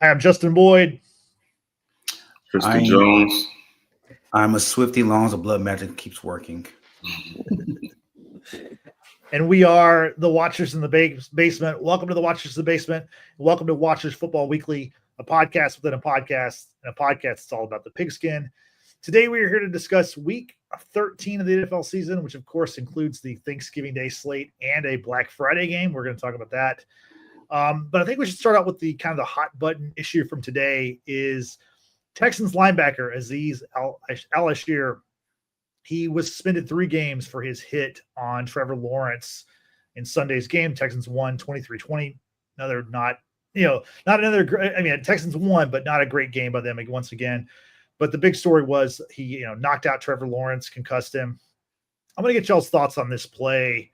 I'm Justin Boyd. Tristan Jones. I'm a Swifty long as the blood magic keeps working. And we are the Watchers in the Basement. Welcome to the Watchers in the Basement. Welcome to Watchers Football Weekly, a podcast within a podcast, and a podcast that's all about the pigskin. Today we are here to discuss week 13 of the NFL season, which of course includes the Thanksgiving Day slate and a Black Friday game. We're going to talk about that. But I think we should start out with the kind of the hot button issue from today is Texans linebacker Azeez Al-Ashir. He was suspended 3 games for his hit on Trevor Lawrence in Sunday's game. Texans won 23-20. Texans won, but not a great game by them once again. But the big story was he, knocked out Trevor Lawrence, concussed him. I'm going to get y'all's thoughts on this play.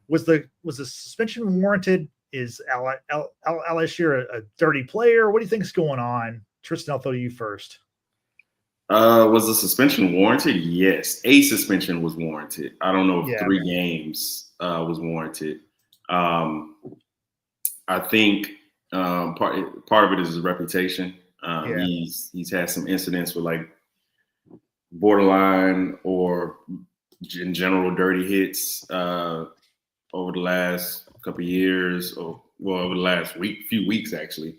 Was the suspension warranted? Is Al-Ashir a dirty player? What do you think is going on? Tristan, I'll throw you first. Was the suspension warranted? Yes. A suspension was warranted. I don't know if 3 games was warranted. I think part of it is his reputation. He's had some incidents with like borderline or in general dirty hits over the last couple of years, over the last few weeks actually.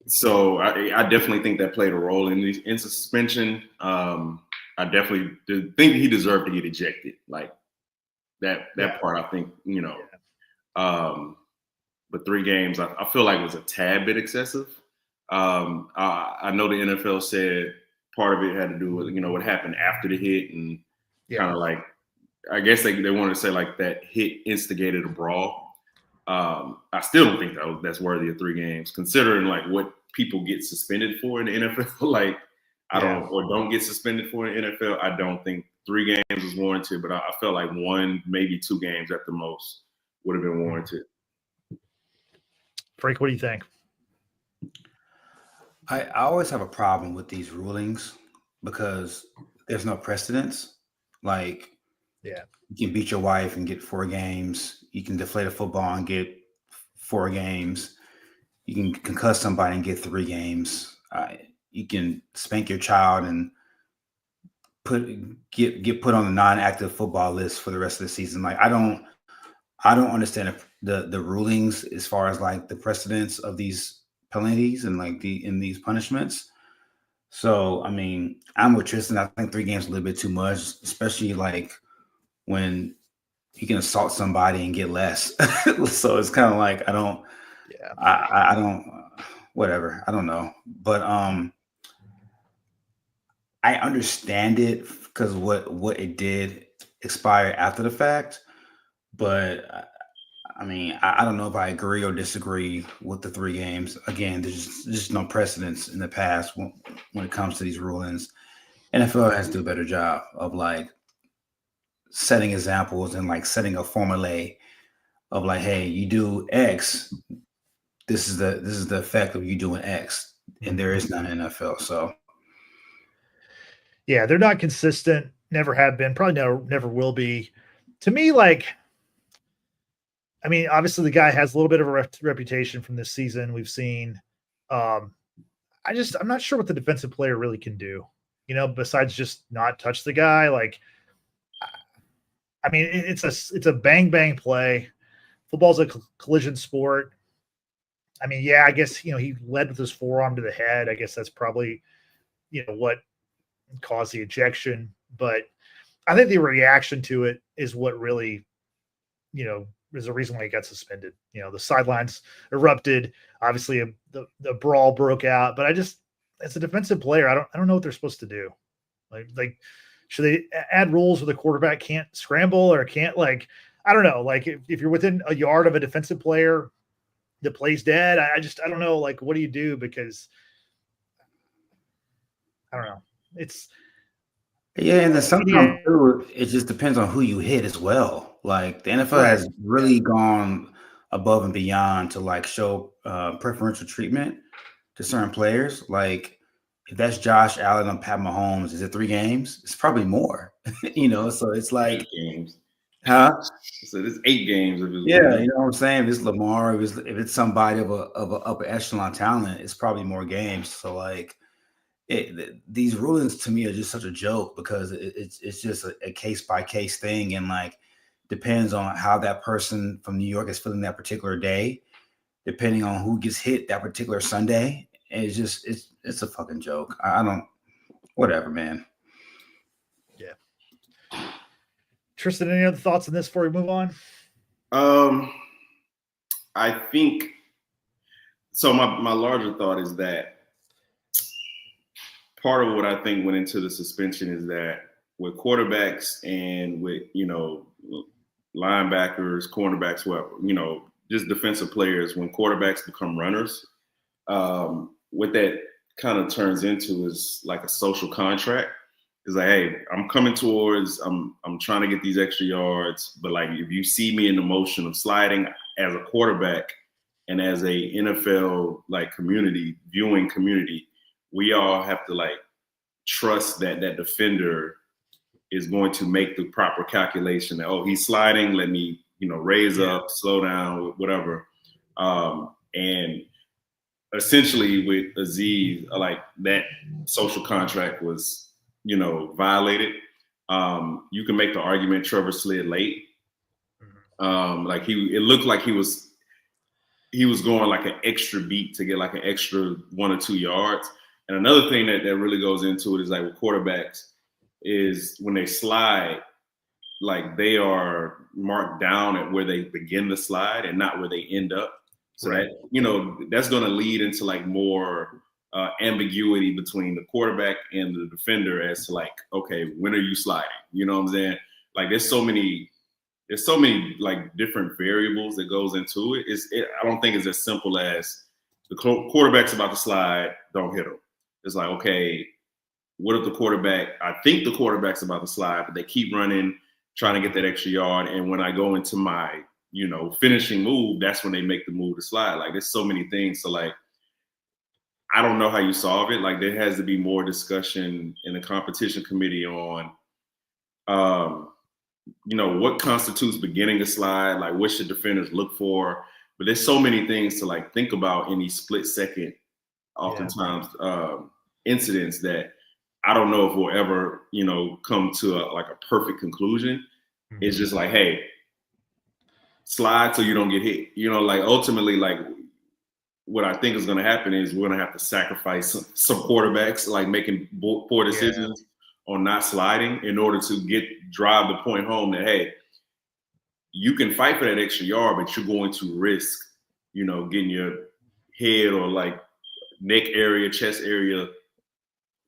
So I definitely think that played a role in suspension. I definitely think he deserved to get ejected. Like that part, I think, but 3 games, I feel like was a tad bit excessive. I know the NFL said part of it had to do with, what happened after the hit and kind of like, I guess they wanted to say like that hit instigated a brawl. I still don't think that's worthy of 3 games, considering like what people get suspended for in the NFL. Like don't get suspended for in the NFL. I don't think 3 games is warranted, but I felt like 1, maybe 2 games at the most would have been warranted. Frank, what do you think? I always have a problem with these rulings because there's no precedence. Like, you can beat your wife and get 4 games. You can deflate a football and get 4 games. You can concuss somebody and get 3 games. You can spank your child and get put on the non-active football list for the rest of the season. Like, I don't understand the rulings as far as like the precedence of these penalties and like in these punishments. So I mean, I'm with Tristan. I think 3 games is a little bit too much, especially like when you can assault somebody and get less. So it's kind of like I don't whatever. I don't know. But I understand it because what it did expire after the fact. But I mean, I don't know if I agree or disagree with the 3 games. Again, there's just no precedence in the past when it comes to these rulings. NFL has to do a better job of like setting examples and like setting a formulae of like, hey, you do X, this is the effect of you doing X, and there is none in NFL. So yeah, they're not consistent, never have been, probably never will be. To me, like, I mean, obviously the guy has a little bit of a reputation from this season. We've seen. I'm not sure what the defensive player really can do, besides just not touch the guy. Like, I mean, it's a bang bang play. Football's a collision sport. I mean, I guess he led with his forearm to the head. I guess that's probably what caused the ejection. But I think the reaction to it is what really is the reason why he got suspended. The sidelines erupted. Obviously, the brawl broke out. But as a defensive player, I don't know what they're supposed to do. Like, should they add rules where the quarterback can't scramble or can't, like, I don't know. Like, if you're within a yard of a defensive player that plays dead, I don't know. Like, what do you do? Because I don't know. It's and then sometimes it just depends on who you hit as well. Like the NFL has really gone above and beyond to like show preferential treatment to certain players. Like if that's Josh Allen and Pat Mahomes, is it 3 games? It's probably more. So it's like 8 games. Huh? So there's 8 games of his. Yeah, you know what I'm saying? If it's Lamar, if it's somebody of a upper echelon talent, it's probably more games. So like these rulings to me are just such a joke because it's just a case by case thing, and like depends on how that person from New York is feeling that particular day, depending on who gets hit that particular Sunday. And it's a fucking joke. I don't whatever, man. Yeah. Tristan, any other thoughts on this before we move on? I think so. My larger thought is that part of what I think went into the suspension is that with quarterbacks and with linebackers, cornerbacks, whoever, just defensive players, when quarterbacks become runners, what that kind of turns into is like a social contract. It's like, hey, I'm coming towards, I'm trying to get these extra yards, but like if you see me in the motion of sliding as a quarterback and as a NFL like viewing community, we all have to like trust that that defender is going to make the proper calculation that, oh, he's sliding, let me, raise up, slow down, whatever. And essentially with Aziz, like that social contract was, violated. You can make the argument Trevor slid late. Like it looked like he was going like an extra beat to get like an extra 1 or 2 yards. And another thing that really goes into it is like with quarterbacks is when they slide, like they are marked down at where they begin the slide and not where they end up. So right. That, that's going to lead into like more ambiguity between the quarterback and the defender as to like, okay, when are you sliding? You know what I'm saying? Like there's so many like different variables that goes into it. I don't think it's as simple as the quarterback's about to slide, don't hit him. It's like, okay, what if I think the quarterback's about to slide, but they keep running, trying to get that extra yard. And when I go into my, finishing move, that's when they make the move to slide. Like there's so many things. So like, I don't know how you solve it. Like there has to be more discussion in the competition committee on, what constitutes beginning a slide, like what should defenders look for. But there's so many things to like think about in these split second, oftentimes incidents that I don't know if we'll ever, come to a perfect conclusion. Mm-hmm. It's just like, hey, slide so you don't get hit. Like ultimately, like what I think is going to happen is we're going to have to sacrifice some quarterbacks, like making poor decisions on not sliding in order to drive the point home that, hey, you can fight for that extra yard, but you're going to risk, getting your head or like neck area, chest area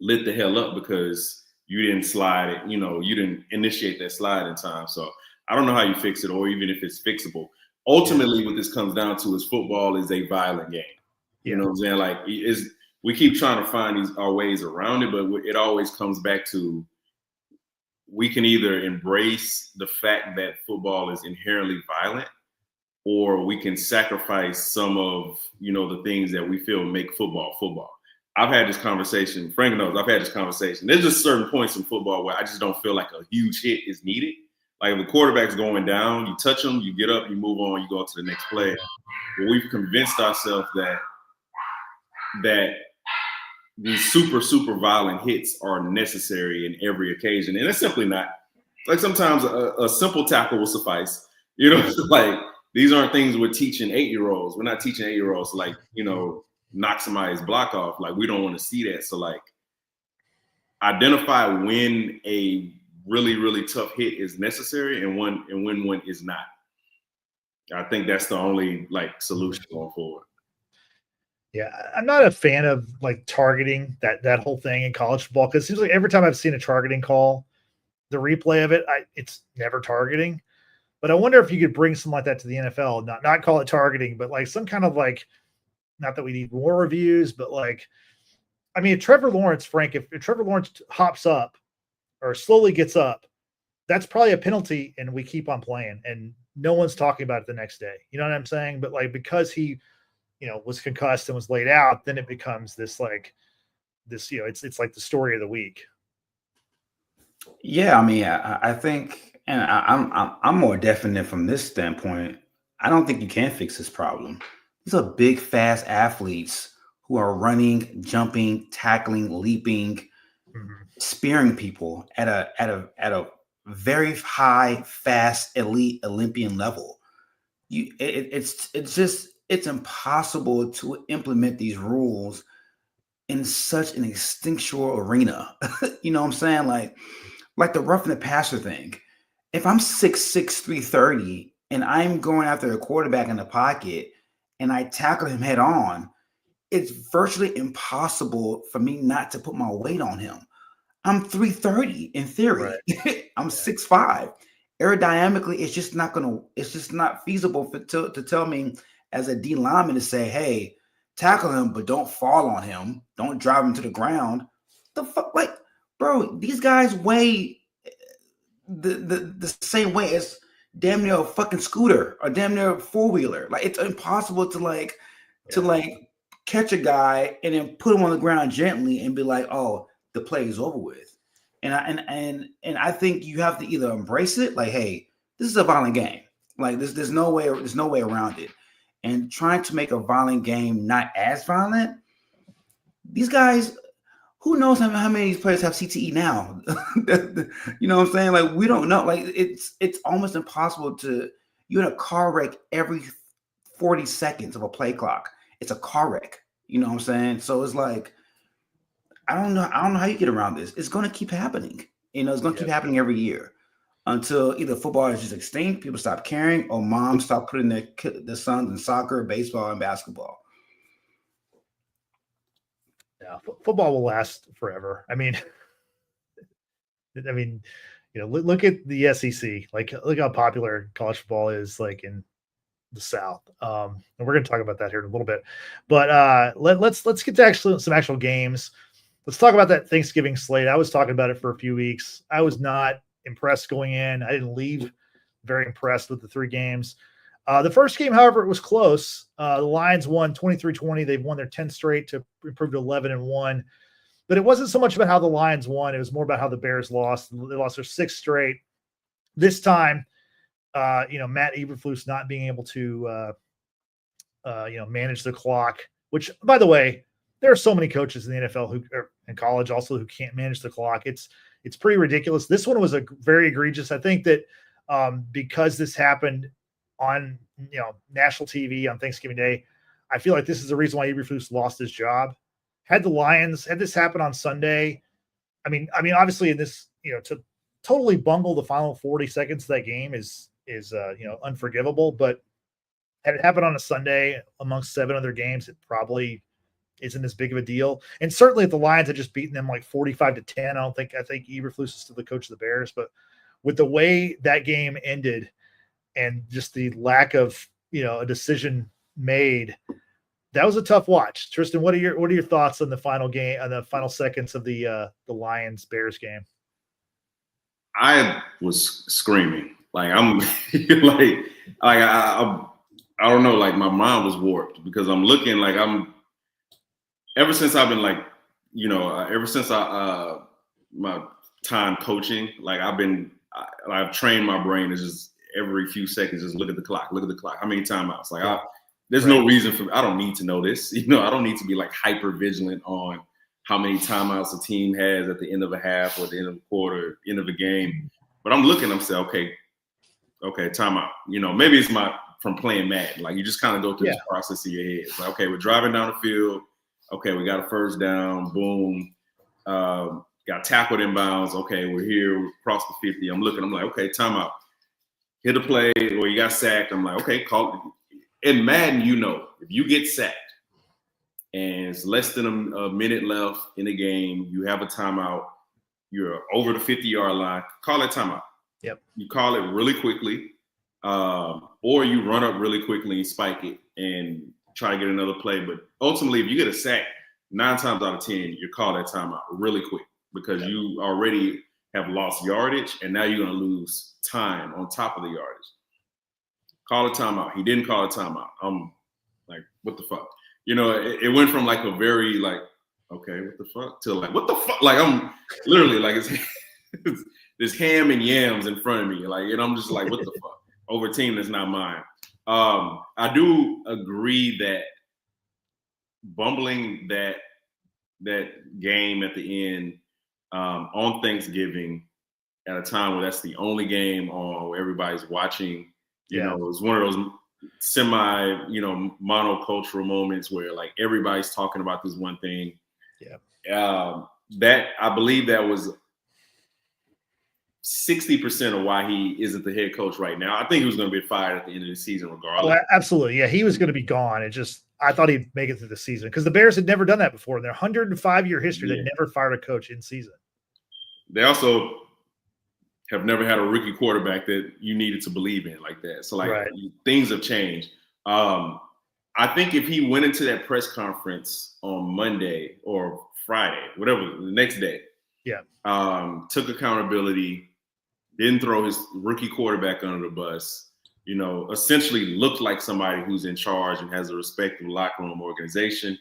lit the hell up because you didn't slide it, you didn't initiate that slide in time. So I don't know how you fix it or even if it's fixable. Ultimately, what this comes down to is football is a violent game. You know what I'm saying? Like we keep trying to find our ways around it, but it always comes back to we can either embrace the fact that football is inherently violent, or we can sacrifice some of, the things that we feel make football. I've had this conversation. Frank knows I've had this conversation. There's just certain points in football where I just don't feel like a huge hit is needed. Like if the quarterback's going down, you touch them, you get up, you move on, you go to the next play. But we've convinced ourselves that these super, super violent hits are necessary in every occasion. And it's simply not. Like sometimes a simple tackle will suffice. Like these aren't things we're teaching 8-year-olds. We're not teaching 8-year-olds to like, knock somebody's block off. Like we don't want to see that. So like identify when a really, really tough hit is necessary and when one is not. I think that's the only like solution going forward. Yeah, I'm not a fan of like targeting that whole thing in college football because it seems like every time I've seen a targeting call, the replay of it, it's never targeting. But I wonder if you could bring something like that to the NFL, not call it targeting, but like some kind of like, not that we need more reviews, but like, I mean, if Trevor Lawrence hops up or slowly gets up, that's probably a penalty and we keep on playing and no one's talking about it the next day. You know what I'm saying? But like, because he, was concussed and was laid out, then it becomes this, it's like the story of the week. Yeah. I mean, I think And I'm more definite from this standpoint. I don't think you can fix this problem. These are big, fast athletes who are running, jumping, tackling, leaping, spearing people at a very high, fast, elite Olympian level. It's impossible to implement these rules in such an instinctual arena. You know what I'm saying? Like the roughing the passer thing. If I'm 6'6", 330, and I'm going after a quarterback in the pocket and I tackle him head on, it's virtually impossible for me not to put my weight on him. I'm 330 in theory. Right. I'm 6'5". Aerodynamically, it's just not feasible to tell me as a D lineman to say, hey, tackle him, but don't fall on him. Don't drive him to the ground. The fuck, like, bro, these guys weigh the same way as damn near a fucking scooter or damn near a four-wheeler. Like, it's impossible to catch a guy and then put him on the ground gently and be like, oh, the play is over with. And I think you have to either embrace it, like, hey, this is a violent game. Like, there's no way around it. And trying to make a violent game not as violent, these guys, who knows how many of these players have CTE now? You know what I'm saying? Like, we don't know. Like, it's almost impossible you're in a car wreck every 40 seconds of a play clock. It's a car wreck. You know what I'm saying? So it's like, I don't know how you get around this. It's going to keep happening. You know, it's going to keep happening every year until either football is just extinct, people stop caring, or moms stop putting their sons in soccer, baseball, and basketball. Yeah, football will last forever. I mean, you know, look at the SEC. Like, look how popular college football is, like, in the South. And we're going to talk about that here in a little bit. But let's get to some actual games. Let's talk about that Thanksgiving slate. I was talking about it for a few weeks. I was not impressed going in. I didn't leave very impressed with the three games. The first game, however, it was close. The Lions won 23-20. They've won their 10th straight to improve to 11-1. But it wasn't so much about how the Lions won. It was more about how the Bears lost. They lost their 6th straight. This time, Matt Eberflus not being able to, manage the clock, which, by the way, there are so many coaches in the NFL in college also who can't manage the clock. It's pretty ridiculous. This one was very egregious. I think that because this happened on national TV on Thanksgiving Day, I feel like this is the reason why Eberflus lost his job. Had this happen on Sunday, I mean, obviously in this, to totally bungle the final 40 seconds of that game is unforgivable. But had it happened on a Sunday amongst 7 other games, it probably isn't as big of a deal. And certainly if the Lions had just beaten them like 45-10, I think Eberflus is still the coach of the Bears. But with the way that game ended and just the lack of, a decision made, that was a tough watch. Tristan, what are your thoughts on the final game, on the final seconds of the Lions Bears game? I was screaming. Like, I'm like I don't know, like my mind was warped because I'm looking like ever since I've been like, ever since my time coaching, like I've trained my brain to just every few seconds just look at the clock, how many timeouts. Like there's no reason I don't need to know this. I don't need to be like hyper vigilant on how many timeouts a team has at the end of a half or at the end of a quarter, end of a game. But I'm looking, I'm saying, okay, timeout. Maybe it's from playing Madden. Like, you just kind of go through this process in your head. It's like, okay, we're driving down the field. Okay, we got a first down. Boom. Got tackled in bounds. Okay, we're here. We're across the 50. I'm looking. I'm like, okay, timeout. Hit a play or you got sacked. I'm like, okay, call it. In Madden, if you get sacked and it's less than a minute left in the game, you have a timeout, you're over the 50-yard line, call it timeout. Yep. You call it really quickly, or you run up really quickly and spike it and try to get another play. But ultimately, if you get a sack, 9 times out of 10, you call that timeout really quick because you already have lost yardage, and now you're going to lose time on top of the yardage. Call a timeout. He didn't call a timeout. I'm like, what the fuck? It went from like a very like, okay, what the fuck, to like, what the fuck? Like, I'm literally like, there's ham and yams in front of me, like, and I'm just like, what the fuck? Over a team that's not mine. I do agree that bumbling that game at the end on Thanksgiving at a time where that's the only game on where everybody's watching, you know, it's one of those semi, you know, monocultural moments where like everybody's talking about this one thing. That I believe that was 60% of why he isn't the head coach right now. I think he was going to be fired at the end of the season regardless. Oh, absolutely. Yeah, he was going to be gone. It just, I thought he'd make it through the season because the Bears had never done that before. In their 105-year history, they never fired a coach in season. They also have never had a rookie quarterback that you needed to believe in like that. So, like, things have changed. I think if he went into that press conference on Monday or Friday, whatever, the next day, took accountability, didn't throw his rookie quarterback under the bus, you know, essentially looked like somebody who's in charge and has a respectable locker room organization,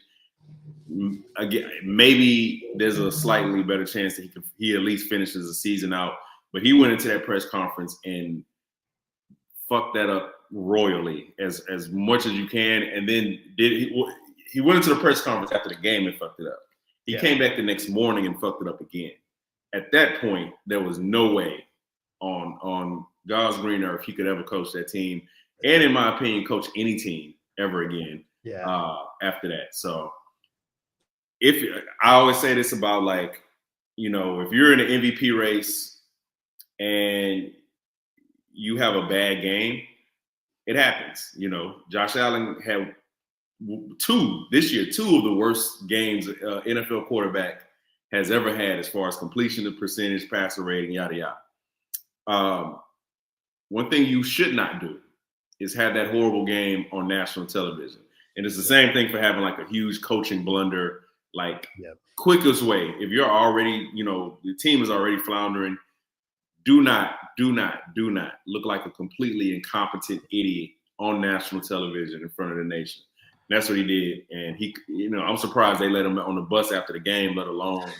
again, maybe there's a slightly better chance that he at least finishes the season out. But he went into that press conference and fucked that up royally as much as you can. And then he went into the press conference after the game and fucked it up. He came back the next morning and fucked it up again. At that point, there was no way on God's green earth he could ever coach that team, and in my opinion, coach any team ever again. After that, so if I always say this about, like, you know, if you're in an MVP race and you have a bad game, it happens. You know, Josh Allen had two of the worst games NFL quarterback has ever had as far as completion percentage, passer rating, yada yada. One thing you should not do is have that horrible game on national television. And it's the same thing for having like a huge coaching blunder. Like, quickest way, if you're already, you know, the team is already floundering, do not look like a completely incompetent idiot on national television in front of the nation. And that's what he did. And he, you know, I'm surprised they let him on the bus after the game, let alone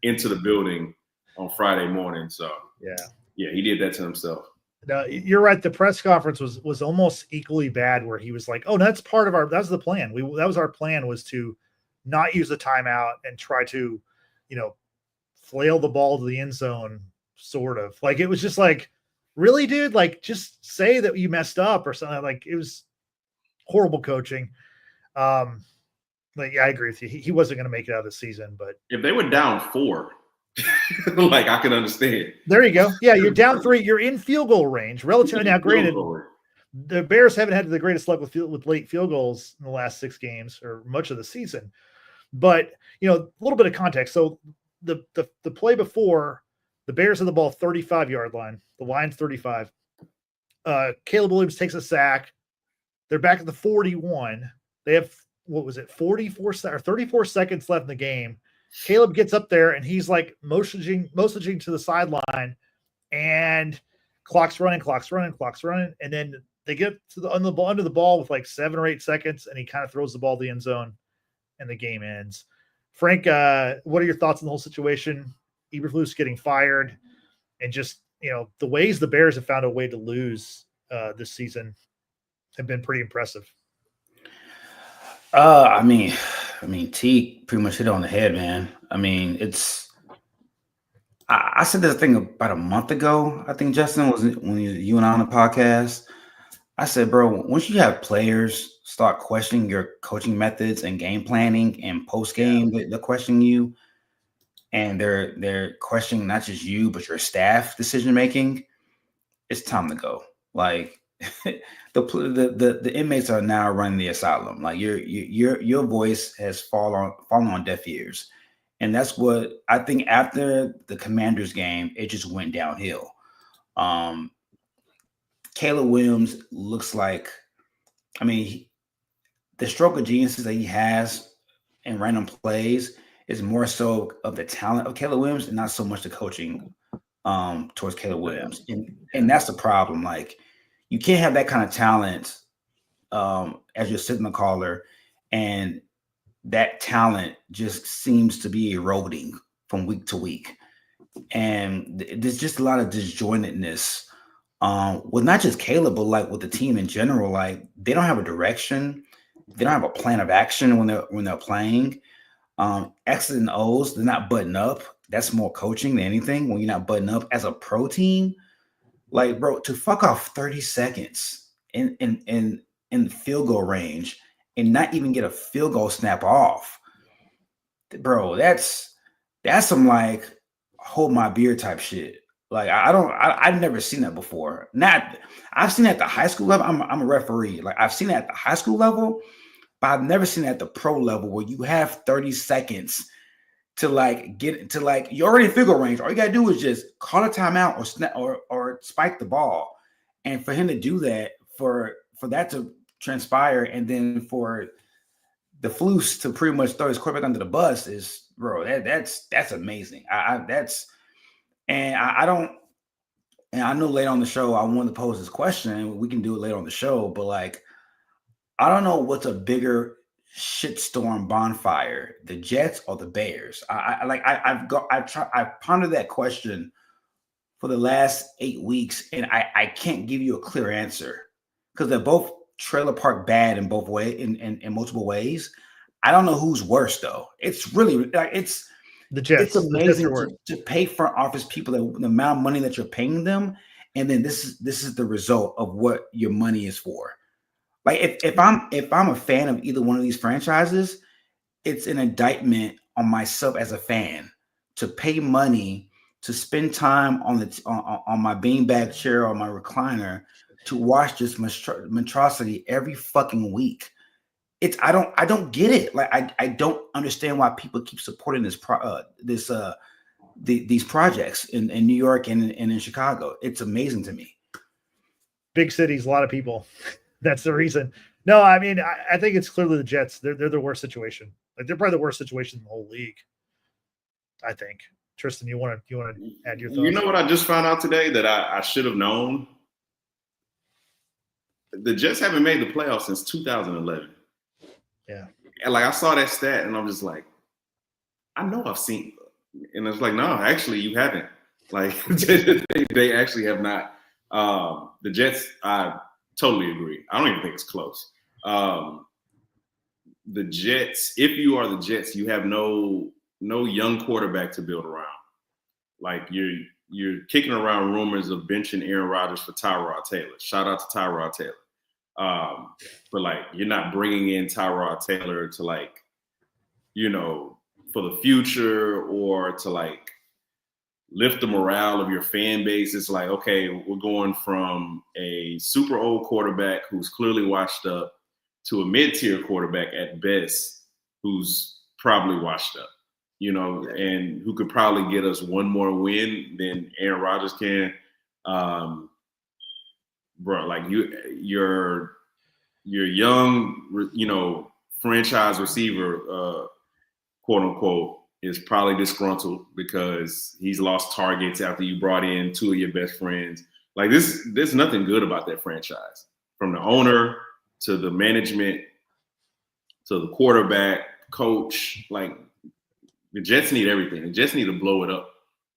into the building on Friday morning. So yeah, he did that to himself. No, you're right. The press conference was almost equally bad, where he was like, "Oh, that's part of that's the plan. That was our plan, was to not use the timeout and try to, you know, flail the ball to the end zone." Sort of like, it was just like, really, dude, like, just say that you messed up or something. Like, it was horrible coaching. Like, I agree with you. He wasn't going to make it out of the season, but if they were down 4, like, I can understand. There you go. Yeah, you're down 3. You're in field goal range. Relatively. Now, granted, the Bears haven't had the greatest luck with late field goals in the last 6 games or much of the season. But, you know, a little bit of context. So the play before, the Bears had the ball 35-yard line. The Lions 35. Caleb Williams takes a sack. They're back at the 41. They have, what was it, 34 or 34 seconds left in the game. Caleb gets up there and he's like motioning to the sideline, and clock's running. And then they get to under the ball with like 7 or 8 seconds, and he kind of throws the ball to the end zone, and the game ends. Frank, what are your thoughts on the whole situation? Eberflus getting fired, and just, you know, the ways the Bears have found a way to lose this season have been pretty impressive. I mean, T pretty much hit it on the head, man. I mean, I said this thing about a month ago. I think, Justin, was when you and I on the podcast. I said, bro, once you have players start questioning your coaching methods and game planning, and post game, they're questioning you, and they're questioning not just you but your staff decision making, it's time to go. Like, the inmates are now running the asylum. Like, your voice has fallen on deaf ears, and that's what I think. After the Commanders game, it just went downhill. Caleb Williams looks like, I mean, the stroke of genius that he has in random plays is more so of the talent of Caleb Williams and not so much the coaching towards Caleb Williams, and that's the problem. Like, you can't have that kind of talent as your signal caller, and that talent just seems to be eroding from week to week. And there's just a lot of disjointedness with not just Caleb, but like with the team in general. Like they don't have a direction, they don't have a plan of action when they're playing. X's and O's, they're not button up. That's more coaching than anything. When you're not button up as a pro team, like bro, to fuck off 30 seconds in field goal range and not even get a field goal snap off, bro, that's some like hold my beer type shit. Like I've never seen that before. Not I've seen it at the high school level. I'm a referee. Like I've seen it at the high school level, but I've never seen it at the pro level where you have 30 seconds to like get to like you're already in field goal range. All you gotta do is just call a timeout or snap or spike the ball. And for him to do that, for that to transpire, and then for the Flus to pretty much throw his quarterback under the bus is, bro, that's amazing. I don't, and I know later on the show I wanted to pose this question, and we can do it later on the show, but like I don't know what's a bigger shitstorm bonfire, the Jets or the Bears. I've pondered that question for the last 8 weeks, and I can't give you a clear answer because they're both trailer park bad in both way in multiple ways. I don't know who's worse though. It's really like it's the Jets. It's amazing to pay front office people the amount of money that you're paying them, and then this is the result of what your money is for. Like if I'm a fan of either one of these franchises, it's an indictment on myself as a fan to pay money to spend time on my beanbag chair or my recliner to watch this monstrosity every fucking week. I don't get it. Like I don't understand why people keep supporting these projects in New York and in Chicago. It's amazing to me. Big cities, a lot of people. That's the reason. No, I mean, I think it's clearly the Jets. They're the worst situation. Like they're probably the worst situation in the whole league. I think. Tristan, you want to add your thoughts? You know what I just found out today that I should have known? The Jets haven't made the playoffs since 2011. Yeah. And like I saw that stat and I'm just like, I know I've seen, and it's like, no, actually you haven't. Like they actually have not. The Jets, I totally agree. I don't even think it's close. The Jets, if you are the Jets, you have no young quarterback to build around. Like you're kicking around rumors of benching Aaron Rodgers for Tyrod Taylor. Shout out to Tyrod Taylor. But like you're not bringing in Tyrod Taylor to like, for the future or to like lift the morale of your fan base. It's like, okay, we're going from a super old quarterback who's clearly washed up to a mid-tier quarterback at best who's probably washed up, and who could probably get us one more win than Aaron Rodgers can. Bro, like your young, franchise receiver, quote unquote, is probably disgruntled because he's lost targets after you brought in two of your best friends. Like there's nothing good about that franchise, from the owner to the management to the quarterback, coach. Like the Jets need everything. The Jets need to blow it up.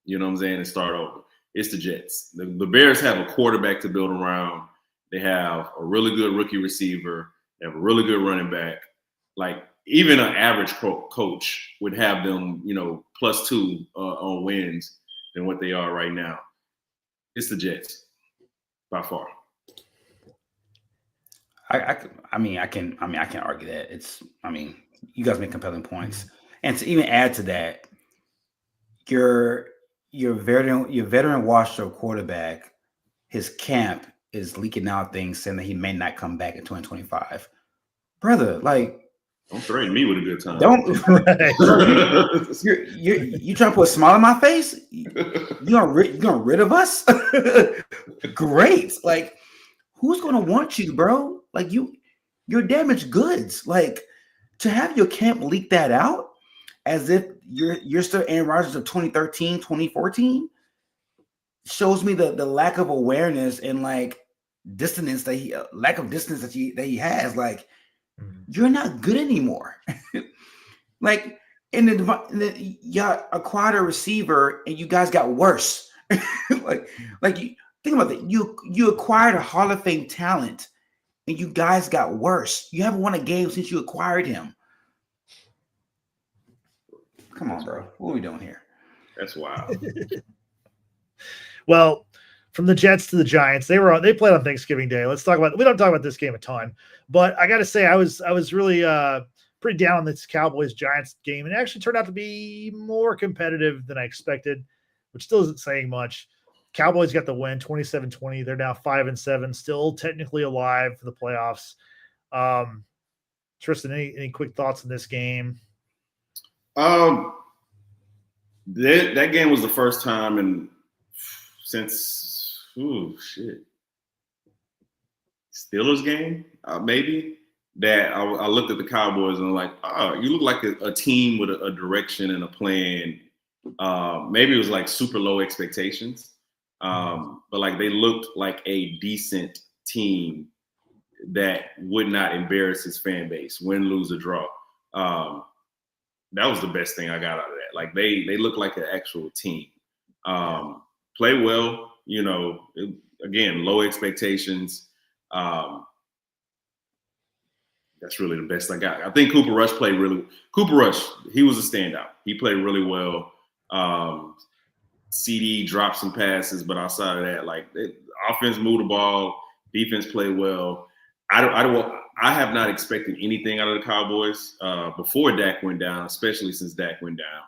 You know what I'm saying? And start over. It's the Jets. The Bears have a quarterback to build around. They have a really good rookie receiver. They have a really good running back. Like even an average coach would have them, +2 on wins than what they are right now. It's the Jets by far. I can't argue that. You guys make compelling points. And to even add to that, your veteran washed up quarterback, his camp is leaking out things saying that he may not come back in 2025. Brother, like, don't threaten me with a good time. You trying to put a smile on my face? You gonna rid of us? Great. Like, who's gonna want you, bro? Like you're damaged goods. Like to have your camp leak that out as if you're still Aaron Rodgers of 2013, 2014 shows me the lack of awareness and like dissonance that lack of distance that he has. Like you're not good anymore. Like And then you acquired a receiver, and you guys got worse. like you think about that. You acquired a Hall of Fame talent, and you guys got worse. You haven't won a game since you acquired him. Come on, bro. What are we doing here? That's wild. Well, from the Jets to the Giants, they played on Thanksgiving Day. We don't talk about this game a ton, but I got to say I was really pretty down on this Cowboys Giants game, and it actually turned out to be more competitive than I expected, which still isn't saying much. Cowboys got the win 27-20. They're now 5-7, still technically alive for the playoffs. Tristan, any quick thoughts on this game? That game was the first time since Steelers game, maybe, that I looked at the Cowboys and I'm like, oh, you look like a team with a direction and a plan. Maybe it was like super low expectations, but like they looked like a decent team that would not embarrass his fan base, win, lose, or draw. That was the best thing I got out of that. Like they look like an actual team. Play well, again, low expectations. That's really the best I got. I think Cooper Rush, he was a standout. He played really well. CD dropped some passes, but outside of that, offense moved the ball, defense played well. I have not expected anything out of the Cowboys before Dak went down, especially since Dak went down.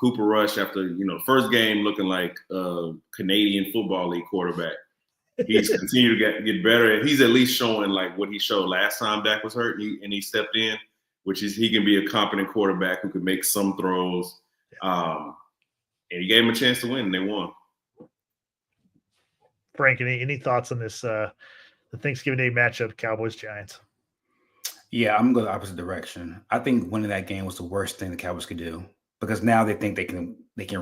Cooper Rush, after first game looking like a Canadian Football League quarterback, he's continued to get better. He's at least showing like what he showed last time Dak was hurt and he stepped in, which is he can be a competent quarterback who can make some throws. And he gave him a chance to win, and they won. Frank, any thoughts on this? The Thanksgiving Day matchup, Cowboys-Giants. Yeah, I'm going the opposite direction. I think winning that game was the worst thing the Cowboys could do, because now they think they can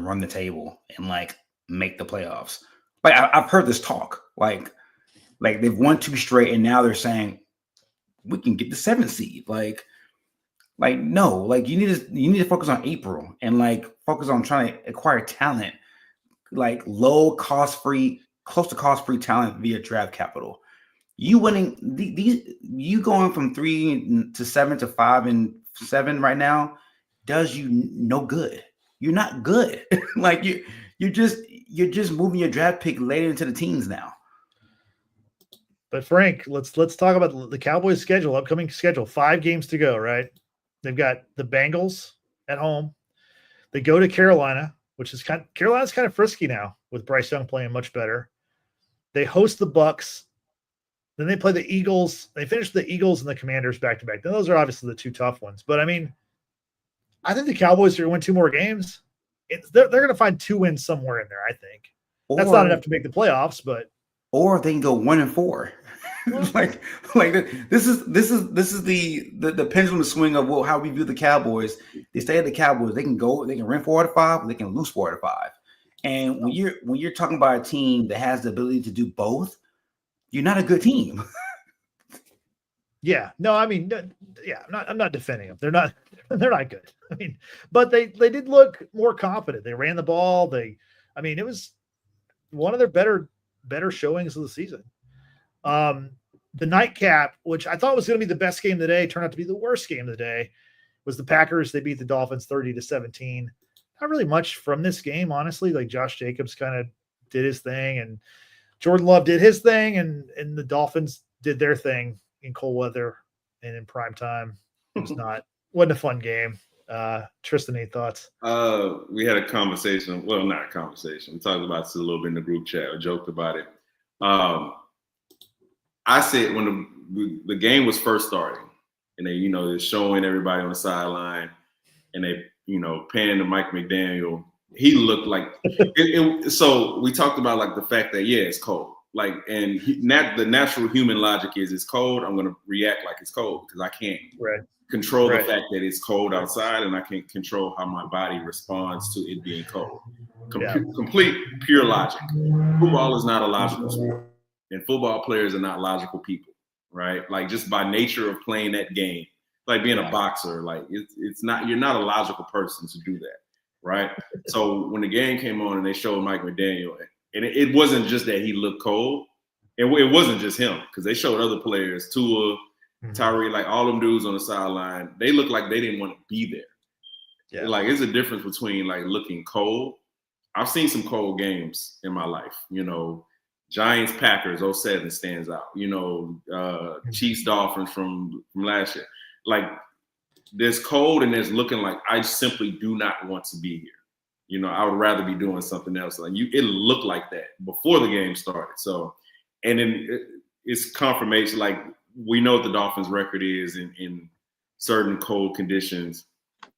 run the table and make the playoffs. Like I've heard this talk, like they've won 2 straight, and now they're saying we can get the 7th seed. No, you need to focus on April and focus on trying to acquire talent, low cost free, close to cost free talent via draft capital. You winning you going from 3 to 7 to 5 and 7 right now does you no good. You're not good. You're just moving your draft pick later into the teens now. But Frank, let's talk about the Cowboys' upcoming schedule. 5 games to go, right? They've got the Bengals at home. They go to Carolina, Carolina's kind of frisky now with Bryce Young playing much better. They host the Bucks. Then they play the Eagles. They finish the Eagles and the Commanders back-to-back. Now, those are obviously the 2 tough ones. But, I think the Cowboys are going to win 2 more games. They're going to find 2 wins somewhere in there, I think. That's not enough to make the playoffs, but – or they can go 1-4. This is the pendulum swing of how we view the Cowboys. They stay at the Cowboys. They can win 4 out of 5, or they can lose 4 out of 5. And when you're talking about a team that has the ability to do both, you're not a good team. Yeah, no, I'm not defending them. They're not good. But they did look more confident. They ran the ball. It was one of their better showings of the season. The nightcap, which I thought was going to be the best game of the day, turned out to be the worst game of the day, was the Packers. They beat the Dolphins 30-17. Not really much from this game, honestly. Josh Jacobs kind of did his thing, and Jordan Love did his thing, and the Dolphins did their thing in cold weather and in prime time. It wasn't a fun game. Tristan, any thoughts? We had a conversation. Well, not a conversation. We talked about this a little bit in the group chat. We joked about it. I said when the game was first starting, and they, they're showing everybody on the sideline, and they, panning to Mike McDaniel. He looked like so we talked about the fact that it's cold, the natural human logic is it's cold. I'm gonna react like it's cold because I can't control the fact that it's cold outside, and I can't control how my body responds to it being cold. Complete pure logic. Football is not a logical sport, and football players are not logical people, right? Just by nature of playing that game, like being a boxer. Like it's not, you're not a logical person to do that, right? So when the game came on and they showed Mike McDaniel, and it wasn't just that he looked cold, and it wasn't just him, because they showed other players, Tua, Tyree, like all them dudes on the sideline, they looked like they didn't want to be there. Yeah. Like, it's a difference between like looking cold. I've seen some cold games in my life, you know. Giants Packers 07 stands out, you know. Chiefs Dolphins from last year. Like, there's cold and there's looking like I simply do not want to be here. You know, I would rather be doing something else. Like, it looked like that before the game started. So, and then it's confirmation. Like, we know what the Dolphins' record is in certain cold conditions.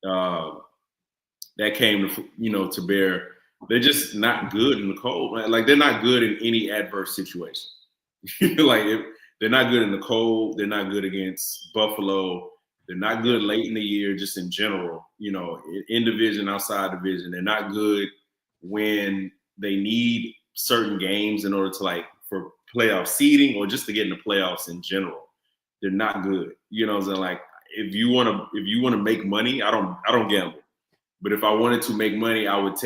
That came to, you know, to bear. They're just not good in the cold. Like, they're not good in any adverse situation. Like, they're not good in the cold. They're not good against Buffalo. They're not good late in the year, just in general, you know, in division, outside division. They're not good when they need certain games in order to, like, for playoff seeding or just to get in the playoffs in general. They're not good. You know, so like, if you want to make money, I don't gamble. But if I wanted to make money, I would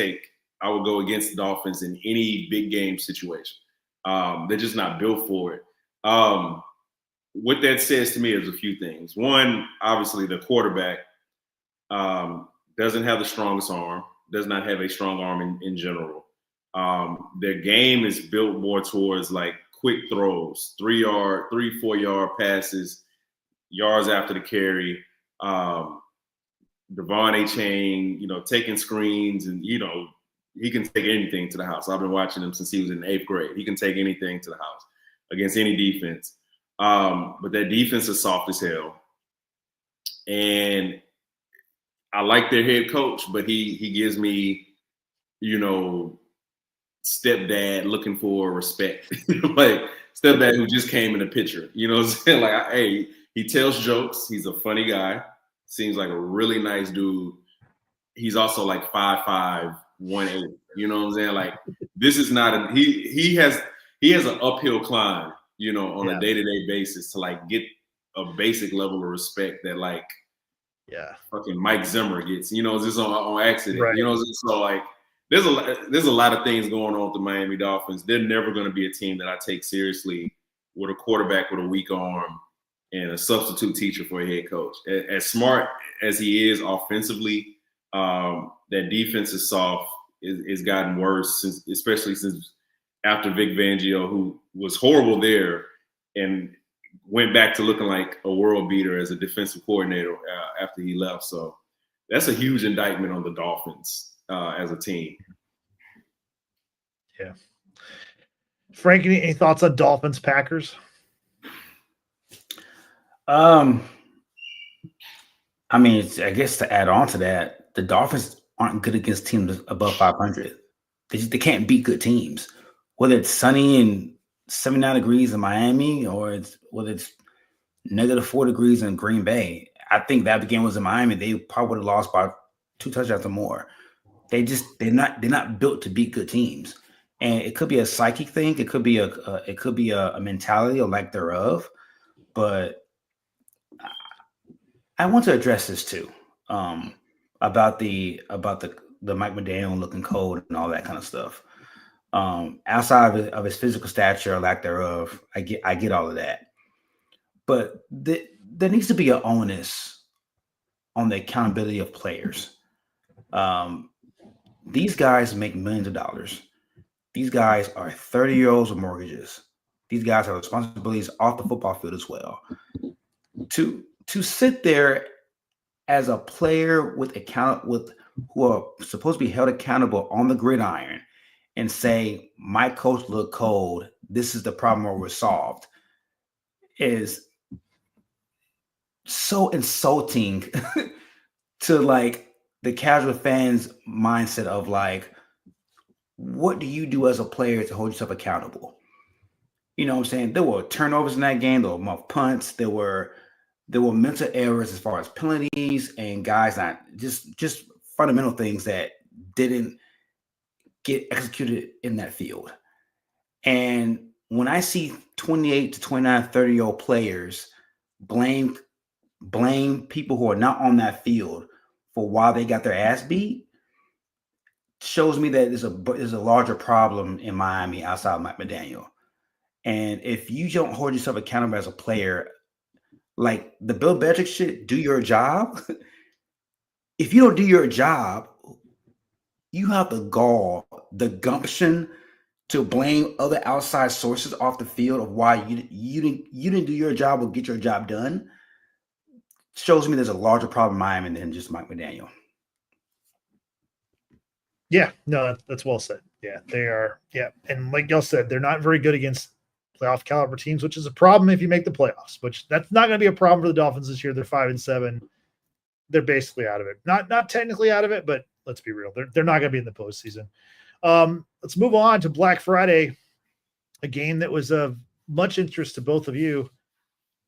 go against the Dolphins in any big game situation. They're just not built for it. What that says to me is a few things. One, obviously, the quarterback doesn't have the strongest arm, does not have a strong arm in general. Their game is built more towards like quick throws, 3-4 yard passes, yards after the carry. Devon A-Chain, you know, taking screens, and, you know, he can take anything to the house. I've been watching him since he was in 8th grade. He can take anything to the house against any defense. But that defense is soft as hell. And I like their head coach, but he gives me, you know, stepdad looking for respect. Like, stepdad who just came in the picture. You know what I'm saying? Like, hey, he tells jokes. He's a funny guy. Seems like a really nice dude. He's also like 5'5", 180. You know what I'm saying? Like, this is not he has an uphill climb, you know, on a day-to-day basis to like get a basic level of respect that like fucking Mike Zimmer gets, you know, just on accident. Right. You know, so like there's a lot of things going on with the Miami Dolphins. They're never going to be a team that I take seriously with a quarterback with a weak arm and a substitute teacher for a head coach. As smart as he is offensively, that defense is soft. It's gotten worse, especially since after Vic Fangio, who was horrible there and went back to looking like a world beater as a defensive coordinator after he left. So that's a huge indictment on the Dolphins as a team. Yeah. Frank, any thoughts on Dolphins Packers? I mean, I guess to add on to that, the Dolphins aren't good against teams above 500. They can't beat good teams, whether it's sunny and 79 degrees in Miami or whether it's -4 degrees in Green Bay. I think that game was in Miami. They probably would have lost by 2 touchdowns or more. They're not built to beat good teams, and it could be a psychic thing. It could be a mentality or lack thereof, but I want to address this too, about the Mike McDaniel looking cold and all that kind of stuff. Outside of his physical stature or lack thereof, I get all of that, but there needs to be an onus on the accountability of players. These guys make millions of dollars. These guys are 30-year-olds with mortgages. These guys have responsibilities off the football field as well. To sit there as a player who are supposed to be held accountable on the gridiron and say, my coach looked cold, this is the problem or we're solved, is so insulting to like the casual fans mindset of like, what do you do as a player to hold yourself accountable? You know what I'm saying? There were turnovers in that game. There were muff punts. There were mental errors as far as penalties and guys not just fundamental things that didn't get executed in that field. And when I see 28 to 29, 30-year-old players blame blame people who are not on that field for why they got their ass beat shows me that there's a larger problem in Miami outside of Mike McDaniel. And if you don't hold yourself accountable as a player, like the Bill Belichick shit, do your job. If you don't do your job, you have the gall, the gumption to blame other outside sources off the field of why you didn't do your job or get your job done. Shows me there's a larger problem in Miami than just Mike McDaniel. Yeah, no, that's well said. Yeah, they are. Yeah, and like y'all said, they're not very good against playoff caliber teams, which is a problem if you make the playoffs. Which that's not going to be a problem for the Dolphins this year. They're 5-7. They're basically out of it. Not technically out of it, but let's be real. They're not going to be in the postseason. Let's move on to Black Friday, a game that was of much interest to both of you.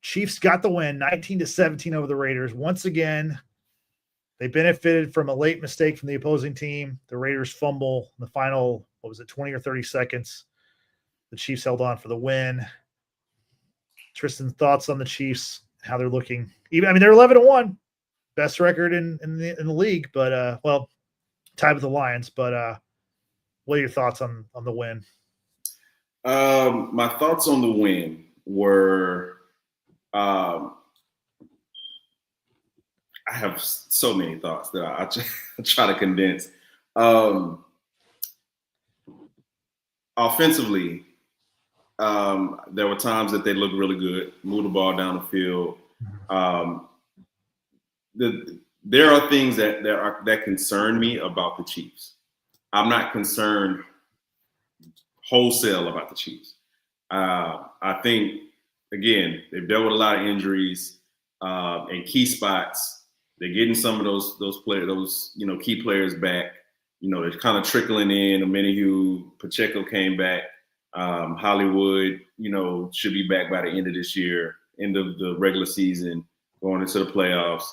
Chiefs got the win, 19-17 over the Raiders. Once again, they benefited from a late mistake from the opposing team. The Raiders fumble in the final, 20 or 30 seconds. The Chiefs held on for the win. Tristan, thoughts on the Chiefs, how they're looking? They're 11-1, best record in the league, but tied with the Lions. But what are your thoughts on the win? My thoughts on the win were I have so many thoughts that I try to condense. Offensively, there were times that they looked really good, moved the ball down the field. There are things that concern me about the Chiefs. I'm not concerned wholesale about the Chiefs. I think, again, they've dealt with a lot of injuries and key spots. They're getting some of those players, key players back. They're kind of trickling in. Omenihu, Pacheco came back. Hollywood, should be back by the end of this year, end of the regular season, going into the playoffs.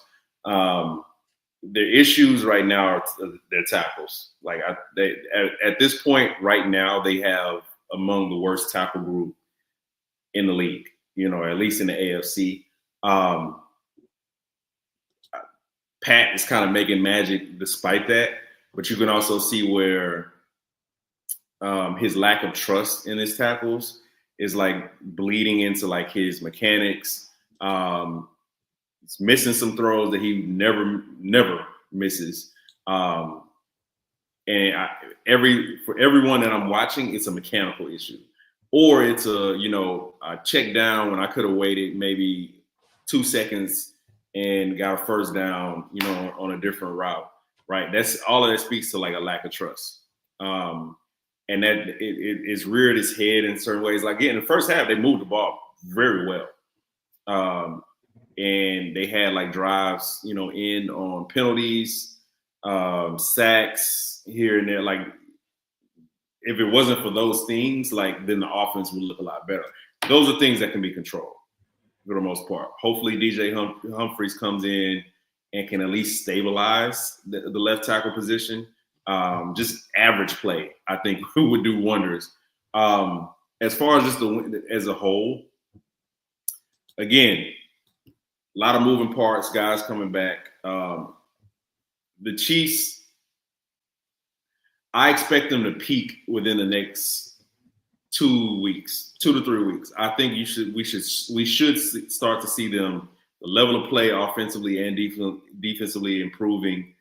Their issues right now are their tackles. Like at this point right now, they have among the worst tackle group in the league. At least in the AFC. Pat is kind of making magic despite that, but you can also see where his lack of trust in his tackles is like bleeding into like his mechanics. He's missing some throws that he never misses. For everyone that I'm watching, it's a mechanical issue, or it's a check down when I could have waited maybe 2 seconds and got a first down, on a different route, right? That's all of that speaks to like a lack of trust. And that it's reared its head in certain ways. Like in the first half, they moved the ball very well. And they had like drives, in on penalties, sacks here and there. Like if it wasn't for those things, like then the offense would look a lot better. Those are things that can be controlled for the most part. Hopefully DJ Humphries comes in and can at least stabilize the left tackle position. Just average play, I think, would do wonders. As far as just as a whole, again, a lot of moving parts, guys coming back. The Chiefs, I expect them to peak within the next 2 to 3 weeks. I think we should start to see them, the level of play offensively and defensively improving.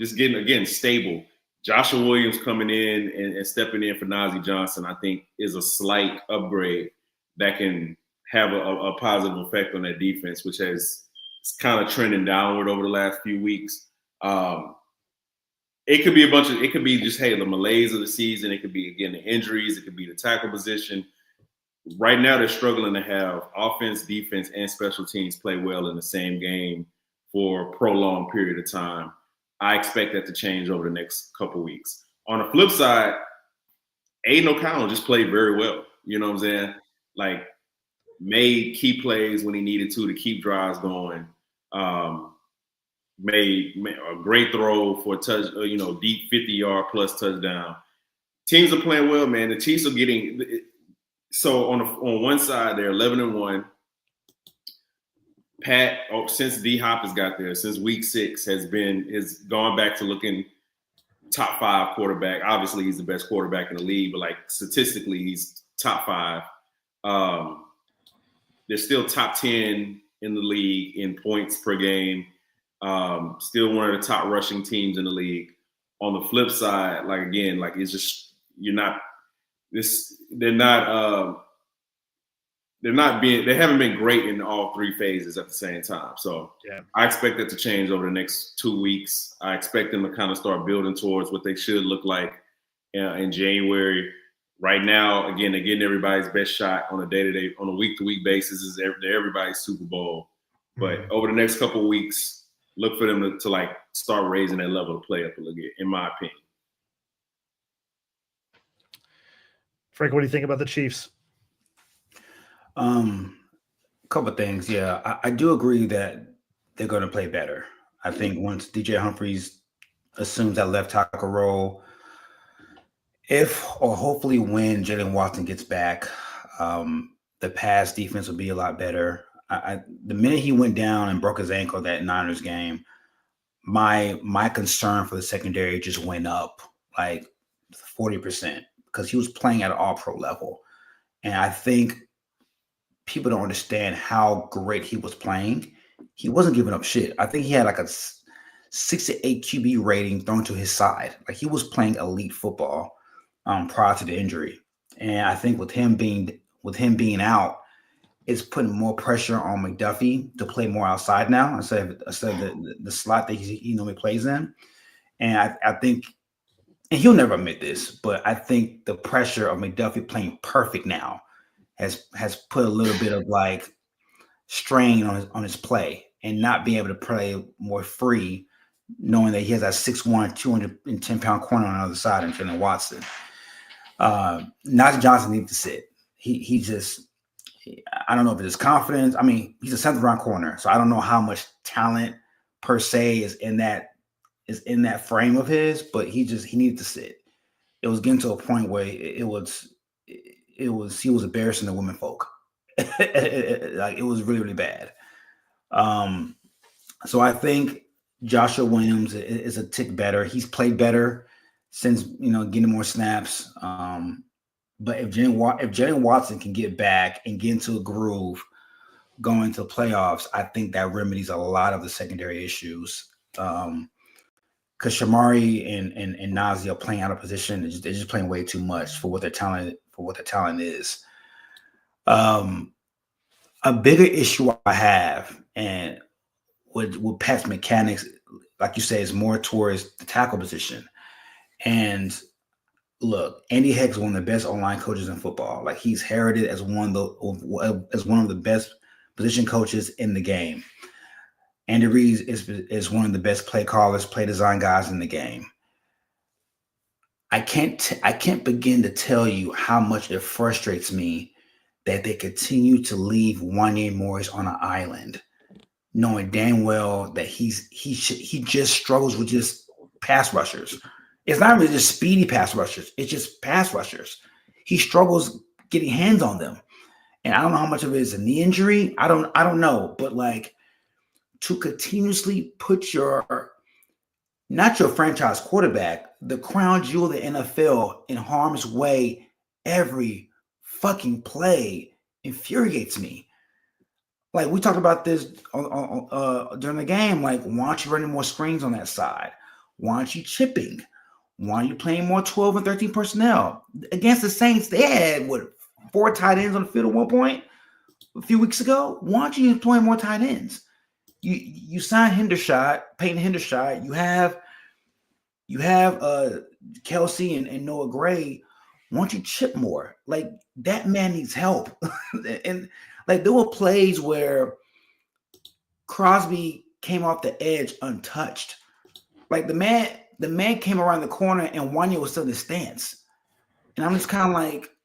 Just getting, again, stable. Joshua Williams coming in and stepping in for Najee Johnson, I think, is a slight upgrade that can have a positive effect on that defense, which is kind of trending downward over the last few weeks. It could be it could be just, hey, the malaise of the season. It could be, again, the injuries. It could be the tackle position. Right now, they're struggling to have offense, defense, and special teams play well in the same game for a prolonged period of time. I expect that to change over the next couple weeks. On the flip side, Aiden O'Connell just played very well. You know what I'm saying? Like, made key plays when he needed to keep drives going. Made a great throw for a touch, deep 50-yard plus touchdown. Teams are playing well, man. The Chiefs are getting – so on one side, they're 11-1. Pat, since D Hop has got there, since week 6, has gone back to looking top 5 quarterback. Obviously, he's the best quarterback in the league, but like statistically, he's top 5. They're still top 10 in the league in points per game. Still one of the top rushing teams in the league. On the flip side, like again, like it's just they haven't been great in all 3 phases at the same time. So I expect that to change over the next 2 weeks. I expect them to kind of start building towards what they should look like in January. Right now, again, they're getting everybody's best shot on a day-to-day, on a week-to-week basis is everybody's Super Bowl. But over the next couple of weeks, look for them to like start raising their level of play up a little bit, in my opinion. Frank, what do you think about the Chiefs? Couple of things. Yeah, I do agree that they're going to play better. I think once DJ Humphries assumes that left tackle role, hopefully when Jalen Watson gets back, the pass defense will be a lot better. The minute he went down and broke his ankle that Niners game, my concern for the secondary just went up like 40% because he was playing at an all-pro level. And I think people don't understand how great he was playing. He wasn't giving up shit. I think he had like a 68 QB rating thrown to his side. Like he was playing elite football prior to the injury. And I think with him being out, it's putting more pressure on McDuffie to play more outside now instead of the slot that he normally plays in. And I think, and he'll never admit this, but I think the pressure of McDuffie playing perfect now has put a little bit of like strain on his play and not being able to play more free, knowing that he has that 6'1", 210-pound corner on the other side in Jalen Watson. Najee Johnson needs to sit. He just, I don't know if it's confidence. I mean, he's a 7th round corner, so I don't know how much talent per se is in that frame of his, but he needed to sit. It was getting to a point where he was embarrassing the women folk. Like it was really, really bad. So I think Joshua Williams is a tick better. He's played better since getting more snaps. But if Jalen Watson can get back and get into a groove going to playoffs, I think that remedies a lot of the secondary issues. Because Shamari and Nazi are playing out of position. They're just playing way too much for what their talent is. A bigger issue I have, and with Pat's mechanics, like you say, is more towards the tackle position. And look, Andy Heck is one of the best online coaches in football. Like he's heralded as one of the best position coaches in the game. Andy Reid is one of the best play callers, play design guys in the game. I can't begin to tell you how much it frustrates me that they continue to leave Wanya Morris on an island, knowing damn well that he just struggles with just pass rushers. It's not really just speedy pass rushers. It's just pass rushers. He struggles getting hands on them. And I don't know how much of it is a knee injury. I don't know. But like to continuously put not your franchise quarterback, the crown jewel of the NFL in harm's way every fucking play infuriates me. Like we talked about this during the game. Like, why aren't you running more screens on that side? Why aren't you chipping? Why are you playing more 12 and 13 personnel? Against the Saints, they had, 4 tight ends on the field at one point a few weeks ago? Why aren't you employing more tight ends? You signed Peyton Hendershot. You have Kelsey and Noah Gray. Why don't you chip more? Like, that man needs help. And, like, there were plays where Crosby came off the edge untouched. Like, the man came around the corner and Wanya was still in the stance. And I'm just kind of like,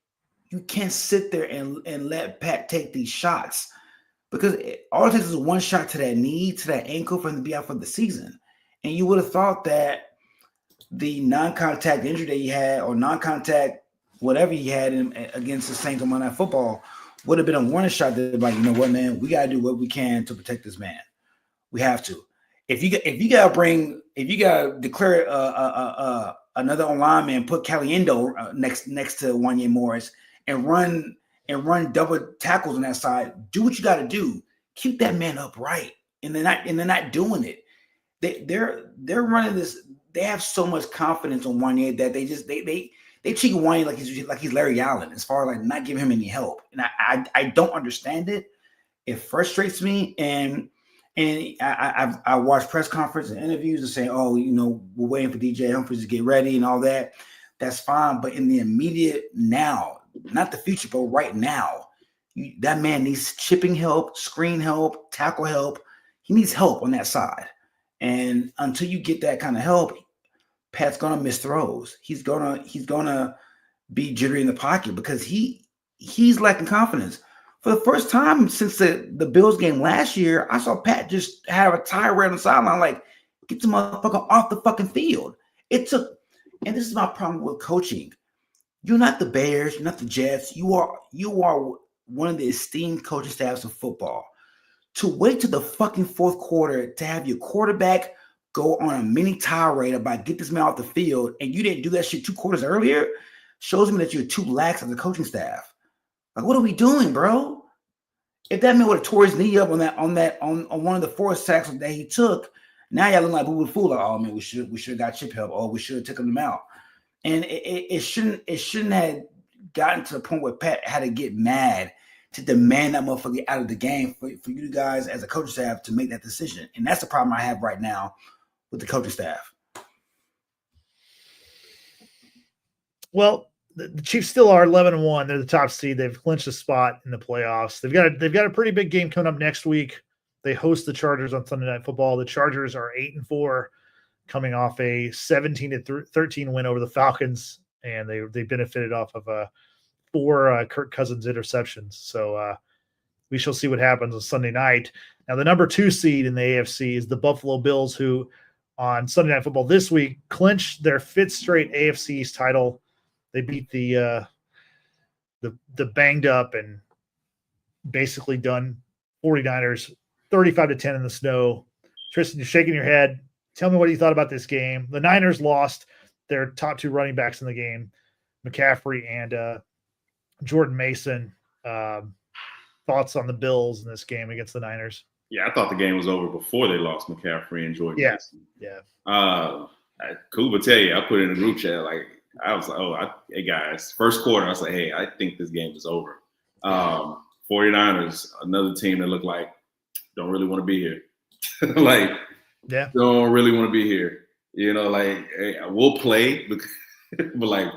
you can't sit there and let Pat take these shots because all it takes is one shot to that knee, to that ankle for him to be out for the season. And you would have thought that the non-contact injury that he had or non-contact whatever he had against the Saints on Monday Night Football would have been a warning shot that, like, you know what, man, we gotta do what we can to protect this man. We have to. If you gotta declare another online man, put Caliendo next to Wanya Morris and run double tackles on that side. Do what you got to do. Keep that man upright, and they're not doing it. They're running this. They have so much confidence on Wanya that they treat Wanya like he's Larry Allen as far as like not giving him any help. And I don't understand it. It frustrates me. And I watched press conferences and interviews and say, oh, you know, we're waiting for DJ Humphries to get ready and all that. That's fine. But in the immediate now, not the future, but right now, that man needs chipping help, screen help, tackle help. He needs help on that side. And until you get that kind of help, Pat's gonna miss throws. He's gonna be jittery in the pocket because he's lacking confidence. For the first time since the Bills game last year, I saw Pat just have a tirade on the sideline, like, get the motherfucker off the fucking field. It took, and this is my problem with coaching. You're not the Bears, you're not the Jets. You are one of the esteemed coaching staffs of football. To wait to the fucking fourth quarter to have your quarterback go on a mini tirade about get this man off the field, and you didn't do that shit 2 quarters earlier, shows me that you're too lax as a coaching staff. Like, what are we doing, bro? If that man would have tore his knee up on one of the 4 sacks that he took, now y'all look like boo boo fool. Like, oh man, we should have got chip help. Oh, we should have taken them out. And it shouldn't have gotten to the point where Pat had to get mad to demand that motherfucker out of the game for you guys as a coaching staff to make that decision. And that's the problem I have right now with the coaching staff. Well, the Chiefs still are 11-1. They're the top seed. They've clinched a spot in the playoffs. They've got a pretty big game coming up next week. They host the Chargers on Sunday Night Football. The Chargers are 8-4, coming off a 17-13 win over the Falcons, and they benefited off of 4 Kirk Cousins interceptions. So we shall see what happens on Sunday night. Now, the number 2 seed in the AFC is the Buffalo Bills, who on Sunday Night Football this week clinched their 5th straight AFC East title. They beat the banged up and basically done 49ers 35-10 in the snow. Tristan, you're shaking your head. Tell me what you thought about this game. The Niners lost their top 2 running backs in the game, McCaffrey and Jordan Mason. Thoughts on the Bills in this game against the Niners? Yeah, I thought the game was over before they lost McCaffrey and Jordan Mason. Yeah. Kuba tell you, I put it in the group chat, like, I was like, hey guys, first quarter, I was like, hey, I think this game is over. 49ers, another team that looked like don't really want to be here. Like, yeah, don't really want to be here. You know, like, hey, we'll play, but like,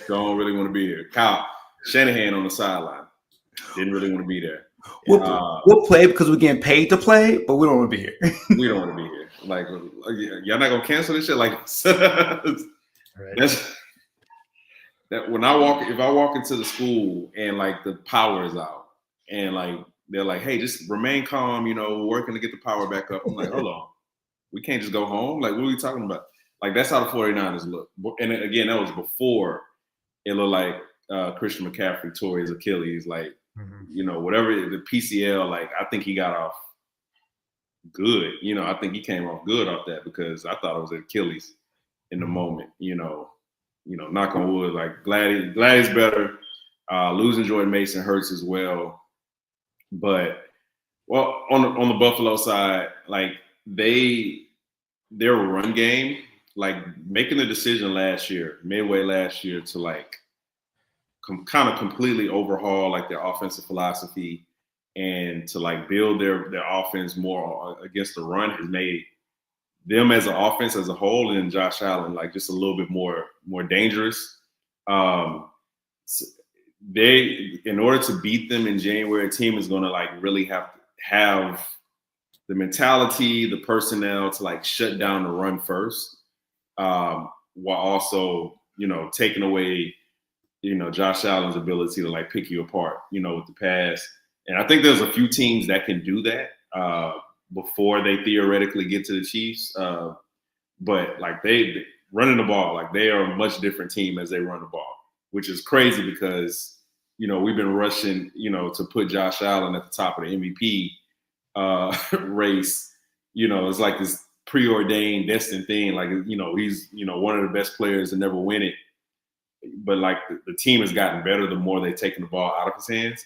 don't really want to be here. Kyle Shanahan on the sideline didn't really want to be there. We'll play because we're getting paid to play, but we don't want to be here. We don't want to be here. Like, y'all not gonna cancel this shit? Like, right. That's that when if I walk into the school and like the power is out and like they're like, hey, just remain calm, you know, working to get the power back up. I'm like, hold on, we can't just go home. Like, what are we talking about? Like, that's how the 49ers look. And again, that was before it looked like Christian McCaffrey tore his Achilles. Like, you know, whatever the PCL, like, I think he got off good. You know, I think he came off good off that because I thought it was Achilles in the moment, you know, knock on wood, like glad he's better. Losing Jordan Mason hurts as well. But well, on the Buffalo side, like their run game, like making the decision midway last year to like kind of completely overhaul like their offensive philosophy and to like build their offense more against the run has made them as an offense as a whole and Josh Allen like just a little bit more dangerous. They, in order to beat them in January, a team is going to like really have the mentality, the personnel to like shut down the run first, while also, you know, taking away, you know, Josh Allen's ability to like pick you apart, you know, with the pass. And I think there's a few teams that can do that before they theoretically get to the Chiefs. But like they running the ball, like they are a much different team as they run the ball, which is crazy because, we've been rushing, to put Josh Allen at the top of the MVP race. It's like this preordained, destined thing. Like, he's, one of the best players to never win it. But like the team has gotten better the more they've taken the ball out of his hands,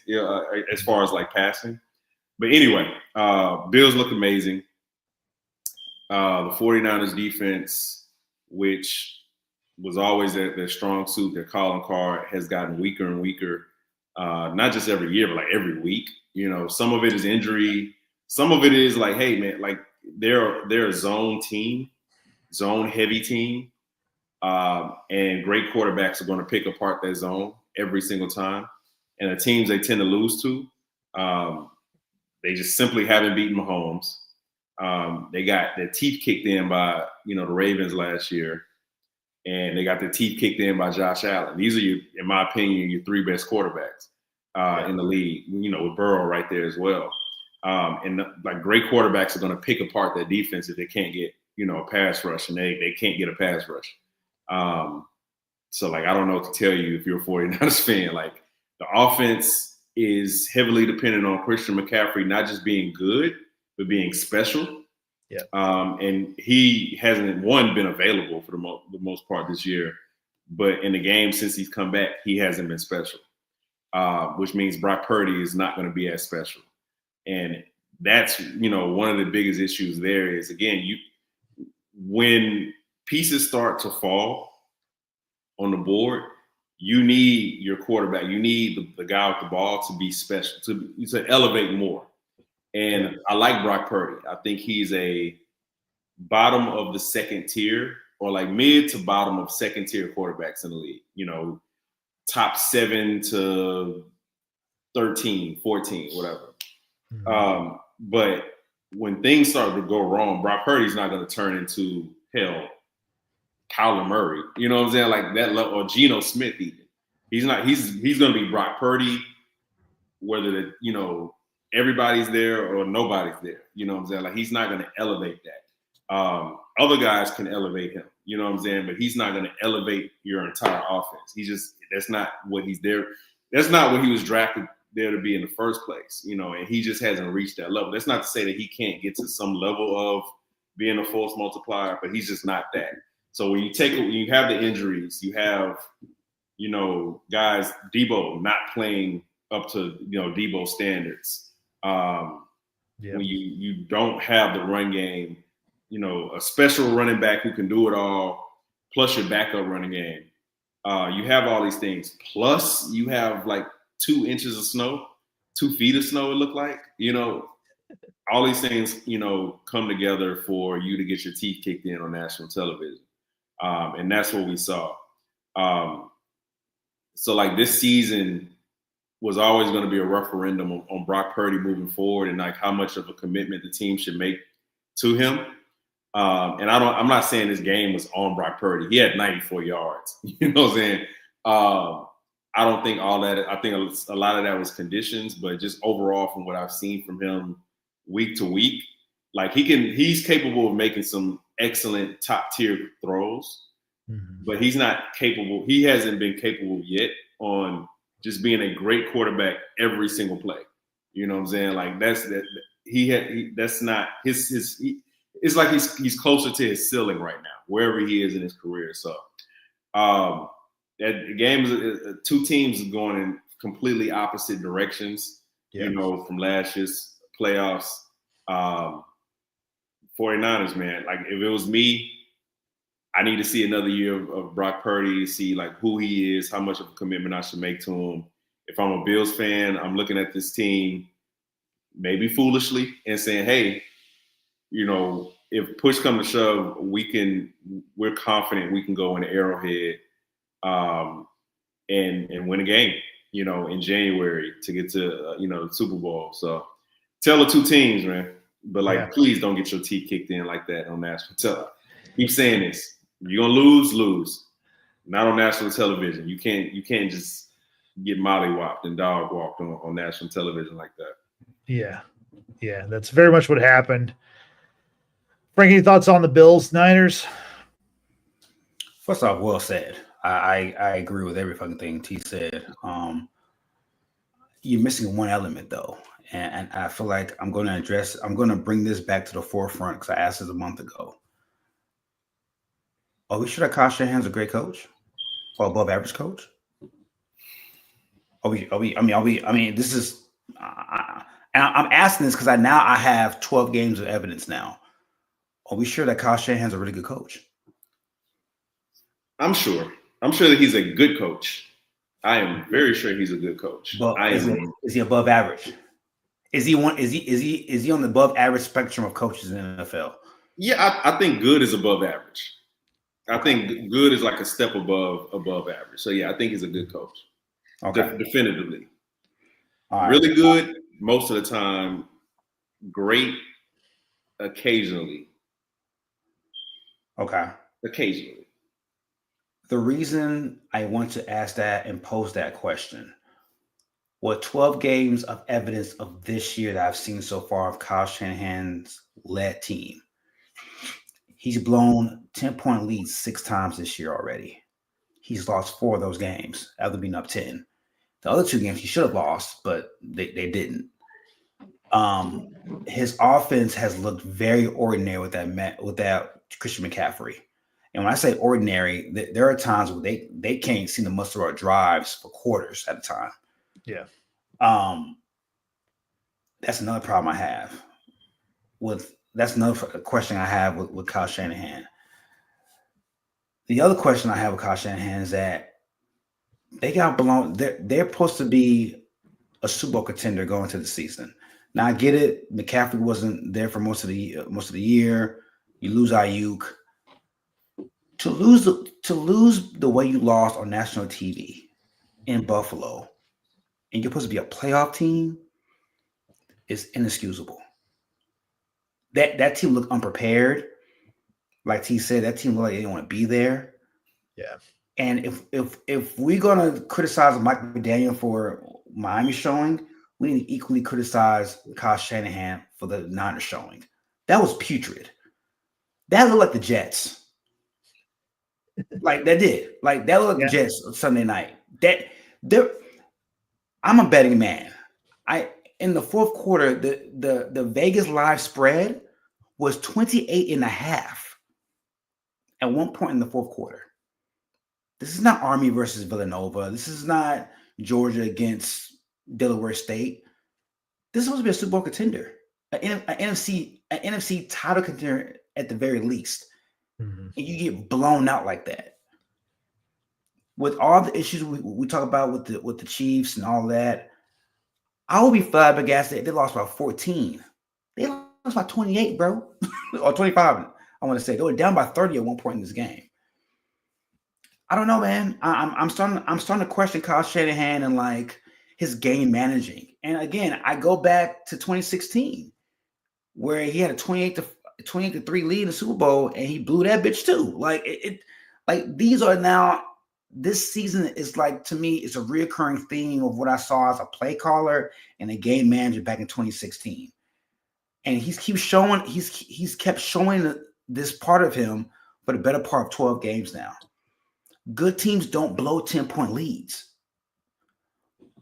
as far as like passing. But anyway, Bills look amazing. The 49ers defense, which was always their strong suit, their calling card, has gotten weaker and weaker. Not just every year, but like every week. Some of it is injury. Some of it is like, hey man, like they're a zone team, zone heavy team. And great quarterbacks are going to pick apart that zone every single time. And the teams they tend to lose to, they just simply haven't beaten Mahomes. They got their teeth kicked in by, the Ravens last year. And they got their teeth kicked in by Josh Allen. These are, in my opinion, your three best quarterbacks in the league, with Burrow right there as well. And like great quarterbacks are going to pick apart that defense if they can't get, a pass rush, and they can't get a pass rush. So like, I don't know what to tell you if you're a 49ers fan. Like the offense is heavily dependent on Christian McCaffrey not just being good, but being special. Yeah. And he hasn't been available for the most part this year, but in the game since he's come back, he hasn't been special. Which means Brock Purdy is not going to be as special. And that's, one of the biggest issues there is, again, when pieces start to fall on the board, you need your quarterback, you need the guy with the ball to be special, to elevate more. And I like Brock Purdy. I think he's a bottom of the second tier, or like mid to bottom of second tier quarterbacks in the league, top 7 to 13, 14, whatever. Mm-hmm. But when things start to go wrong, Brock Purdy's not going to turn into Kyler Murray, you know what I'm saying? Like that level, or Geno Smith even. He's not, he's going to be Brock Purdy, whether everybody's there or nobody's there. You know what I'm saying? Like he's not going to elevate that. Other guys can elevate him, you know what I'm saying? But he's not going to elevate your entire offense. That's not what he's there. That's not what he was drafted there to be in the first place, and he just hasn't reached that level. That's not to say that he can't get to some level of being a force multiplier, but he's just not that. So when you have the injuries, you have, guys, Debo not playing up to, Debo standards. When you don't have the run game, a special running back who can do it all, plus your backup running game. You have all these things. Plus you have like 2 inches of snow, 2 feet of snow, it looked like, all these things, come together for you to get your teeth kicked in on national television. And that's what we saw. So like this season was always going to be a referendum on Brock Purdy moving forward and like how much of a commitment the team should make to him. And I'm not saying this game was on Brock Purdy. He had 94 yards. You know what I'm saying? I don't think all that. I think a lot of that was conditions, but just overall from what I've seen from him week to week, like he's capable of making some excellent top tier throws, but he's not capable. He hasn't been capable yet on just being a great quarterback every single play. You know what I'm saying? Like that's not his. It's like he's closer to his ceiling right now, wherever he is in his career. So that game is 2 teams going in completely opposite directions. Yeah. From last year's playoffs. 49ers, man. Like if it was me, I need to see another year of Brock Purdy to see like who he is, how much of a commitment I should make to him. If I'm a Bills fan, I'm looking at this team maybe foolishly and saying, hey, if push comes to shove, we're confident we can go in the Arrowhead and win a game, in January to get to, the Super Bowl. So tell the 2 teams, man. But please don't get your teeth kicked in like that on national television. Keep saying this. You're gonna lose. Not on national television. You can't just get mollywopped and dog walked on national television like that. Yeah, that's very much what happened. Frank, any thoughts on the Bills, Niners? First off, well said. I agree with every fucking thing T said. you're missing one element though, and I feel like I'm going to bring this back to the forefront because I asked this a month ago. Are we sure that Kyle Shanahan's a great coach or above average coach? I mean, this is. And I'm asking this because I have 12 games of evidence now. Are we sure that Kyle Shanahan's a really good coach? I'm sure. I'm sure that he's a good coach. I am very sure he's a good coach. But is he above average? Is he on the above average spectrum of coaches in the NFL? Yeah, I think good is above average. I think good is like a step above average. So yeah, I think he's a good coach. Okay. Definitively. All right. Really good most of the time. Great occasionally. Okay. Occasionally. The reason I want to ask that and pose that question, what 12 games of evidence of this year that I've seen so far of Kyle Shanahan's led team, he's blown 10-point leads 6 times this year already. He's lost 4 of those games after being up 10. The other 2 games he should have lost, but they didn't. His offense has looked very ordinary with that Christian McCaffrey. And when I say ordinary, there are times where they can't seem to muster out drives for quarters at a time. Yeah. That's another problem I have that's another question I have with Kyle Shanahan. The other question I have with Kyle Shanahan is that they got blown. They're supposed to be a Super Bowl contender going into the season. Now I get it. McCaffrey wasn't there for most of the year. You lose Ayuk. To lose the way you lost on national TV in Buffalo, and you're supposed to be a playoff team, is inexcusable. That team looked unprepared. Like T said, that team looked like they didn't want to be there. Yeah. And if we're gonna criticize Mike McDaniel for Miami showing, we need to equally criticize Kyle Shanahan for the Niners showing. That was putrid. That looked like the Jets. Like that did. Like that looked like the Jets Sunday night. I'm a betting man. In the fourth quarter, the Vegas live spread was 28.5 at one point in the fourth quarter. This is not Army versus Villanova. This is not Georgia against Delaware State. This is supposed to be a Super Bowl contender, an NFC title contender at the very least. Mm-hmm. And you get blown out like that. With all the issues we talk about with the Chiefs and all that, I will be flabbergasted if they lost by 14. They lost by 28, bro. Or 25, I want to say. They were down by 30 at one point in this game. I don't know, man. I'm starting to question Kyle Shanahan and like his game managing. And again, I go back to 2016, where he had a 28-3 lead in the Super Bowl, and he blew that bitch too. Like these are now. This season is like, to me, it's a reoccurring theme of what I saw as a play caller and a game manager back in 2016. And he's kept showing this part of him for the better part of 12 games now. Good teams don't blow 10-point leads.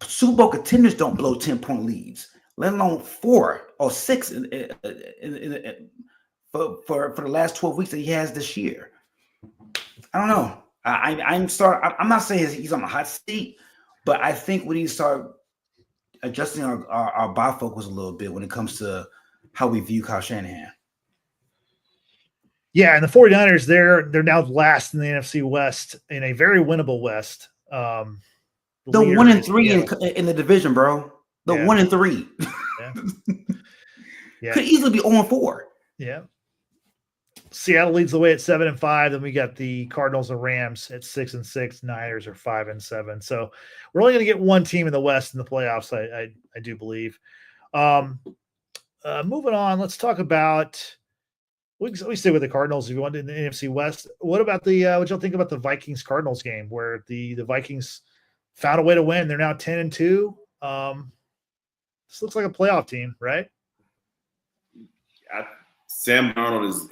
Super Bowl contenders don't blow 10-point leads, let alone 4 or 6 for the last 12 weeks that he has this year. I don't know. I'm not saying he's on the hot seat, but I think we need to start adjusting our bifocals a little bit when it comes to how we view Kyle Shanahan. Yeah, and the 49ers, they're now last in the NFC West in a very winnable West. The 1-3 in the division, bro. The 1-3. Yeah. Could easily be 0-4. Yeah. Seattle leads the way at 7-5. Then we got the Cardinals and Rams at 6-6. Niners are 5-7. So we're only going to get one team in the West in the playoffs. I do believe. Moving on, let's talk about. We stay with the Cardinals if you want in the NFC West. What about what y'all think about the Vikings Cardinals game where the Vikings found a way to win? They're now 10-2. This looks like a playoff team, right? Sam Darnold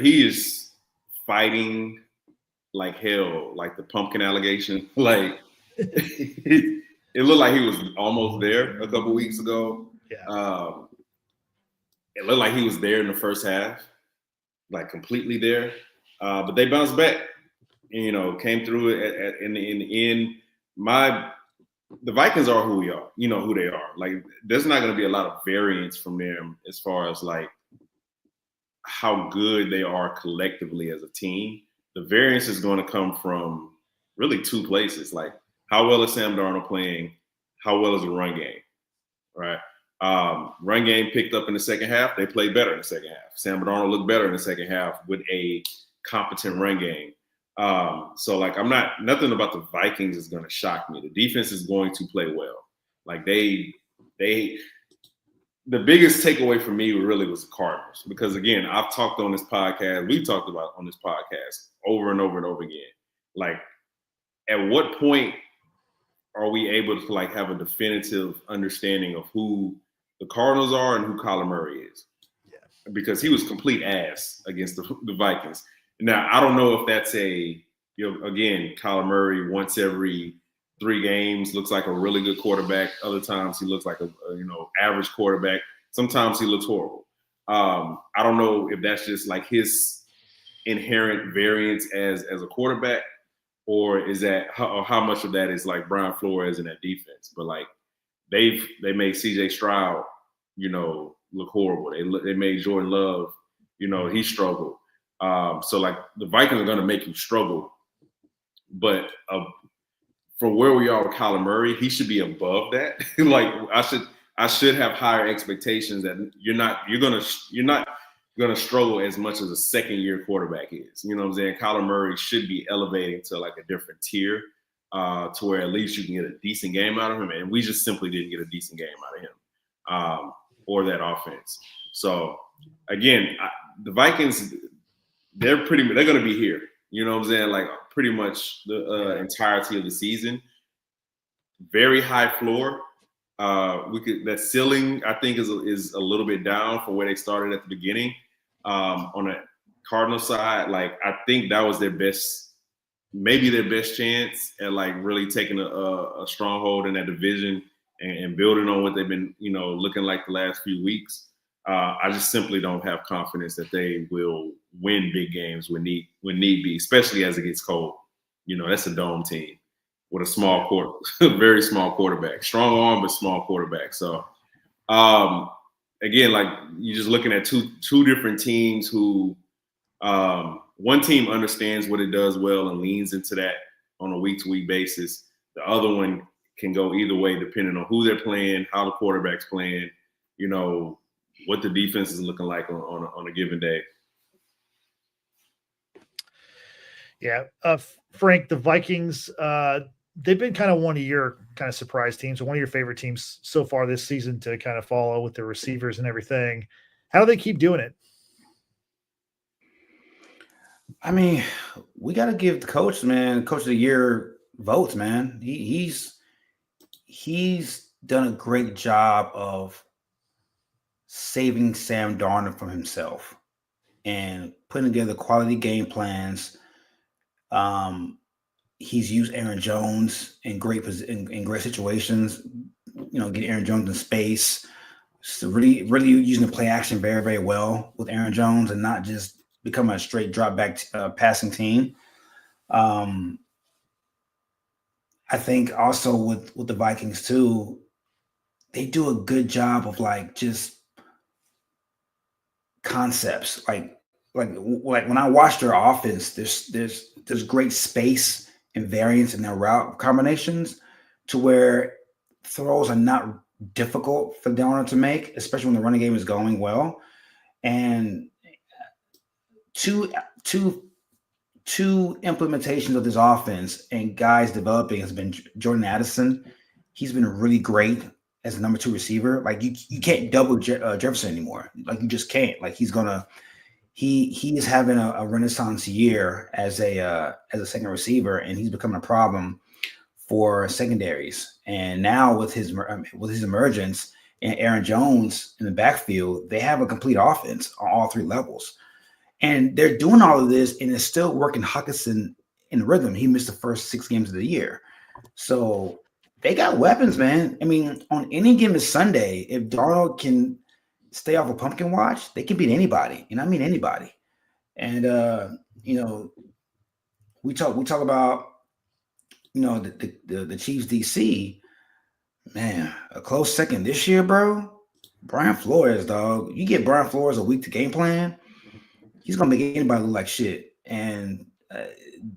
he is fighting like hell, like the pumpkin allegation. Like it looked like he was almost there a couple weeks ago. Yeah. It looked like he was there in the first half, like completely there. But they bounced back. Came through it in the end. The Vikings are who we are. You know who they are. Like, there's not going to be a lot of variance from them as far as like how good they are collectively as a team. The variance is going to come from really two places. Like, how well is Sam Darnold playing? How well is the run game? Right. Run game picked up in the second half. They played better in the second half. Sam Darnold looked better in the second half with a competent run game. So like, nothing about the Vikings is going to shock me. The defense is going to play well. Like the biggest takeaway for me really was the Cardinals, because again, I've talked on this podcast. We talked about on this podcast over and over and over again. Like, at what point are we able to like have a definitive understanding of who the Cardinals are and who Kyler Murray is? Yeah. Because he was complete ass against the Vikings. Now, I don't know if that's again, Kyler Murray once every 3 games looks like a really good quarterback. Other times he looks like a average quarterback. Sometimes he looks horrible. I don't know if that's just like his inherent variance as a quarterback, or is that how much of that is like Brian Flores in that defense? But like they made CJ Stroud, look horrible. They made Jordan Love, he struggled. So like the Vikings are going to make him struggle, but from where we are with Kyler Murray, he should be above that. Like I should have higher expectations that you're not gonna struggle as much as a second-year quarterback is. You know what I'm saying? Kyler Murray should be elevating to like a different tier, to where at least you can get a decent game out of him. And we just simply didn't get a decent game out of him, or that offense. So again, the Vikings, they're going to be here. You know what I'm saying? Like pretty much the entirety of the season. Very high floor. That ceiling, I think, is a little bit down from where they started at the beginning. On the Cardinal side, like I think that was maybe their best chance at like really taking a stronghold in that division and building on what they've been, looking like the last few weeks. I just simply don't have confidence that they will win big games when need be, especially as it gets cold. That's a dome team with a small very small quarterback, strong arm, but small quarterback. So, again, like you're just looking at two different teams who, one team understands what it does well and leans into that on a week-to-week basis. The other one can go either way depending on who they're playing, how the quarterback's playing, what the defense is looking like on a given day. Yeah. Frank, the Vikings, they've been kind of one of your kind of surprise teams, one of your favorite teams so far this season to kind of follow with their receivers and everything. How do they keep doing it? I mean, we got to give the coach of the year votes, man. He's done a great job of saving Sam Darnold from himself and putting together quality game plans. He's used Aaron Jones in great situations, get Aaron Jones in space. So really, really using the play action very, very well with Aaron Jones and not just become a straight drop back passing team. I think also with the Vikings too, they do a good job of like just concepts. Like when I watch their offense, there's great space and variance in their route combinations to where throws are not difficult for Darnold to make, especially when the running game is going well. And two implementations of this offense and guys developing has been Jordan Addison. He's been really great as a number 2 receiver. Like you can't double Jefferson anymore. Like you just can't. Like he is having a renaissance year as a second receiver, and he's becoming a problem for secondaries. And now with his emergence and Aaron Jones in the backfield, they have a complete offense on all 3 levels. And they're doing all of this, and it's still working Hockenson in rhythm. He missed the first 6 games of the year. So they got weapons, man. I mean, on any given Sunday, if Darnold can stay off a pumpkin watch, they can beat anybody, and I mean anybody. And we talk about the Chiefs DC, man, a close second this year, bro. Brian Flores, dog. You get Brian Flores a week to game plan, he's gonna make anybody look like shit. And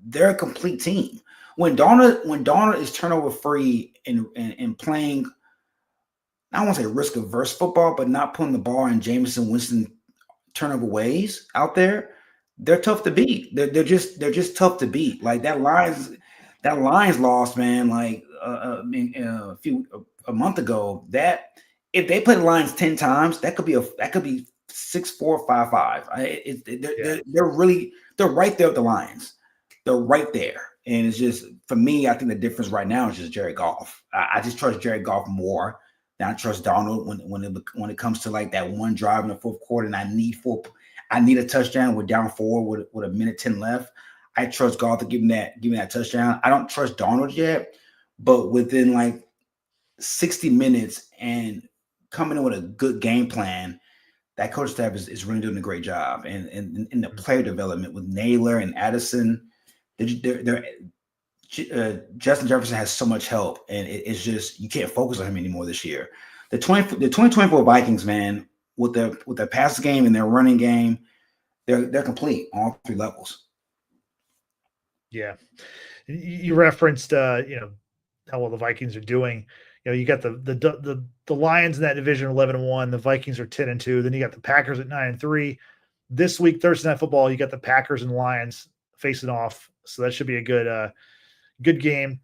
they're a complete team. When Darnold is turnover free and playing, I don't want to say risk averse football, but not putting the ball in Jameson Winston turnover ways out there, they're tough to beat. They're just tough to beat. Like that Lions loss, man. Like a month ago, that if they play the Lions 10 times, that could be 6-4, 5-5. They're right there with the Lions. They're right there. And it's just, for me, I think the difference right now is just Jared Goff. I just trust Jared Goff more than I trust Darnold when it comes to like that one drive in the fourth quarter and I need a touchdown. We're down 4 with a minute 10 left. I trust Goff to give him that touchdown. I don't trust Darnold yet, but within like 60 minutes and coming in with a good game plan, that coach staff is really doing a great job. And in the player development with Naylor and Addison, Justin Jefferson has so much help, and it's just you can't focus on him anymore this year. The 2024 Vikings, man, with their pass game and their running game, they're complete on all 3 levels. Yeah, you referenced how well the Vikings are doing. You got the Lions in that division 11-1. The Vikings are 10-2. Then you got the Packers at 9-3. This week, Thursday Night Football, you got the Packers and Lions facing off. So that should be a good game.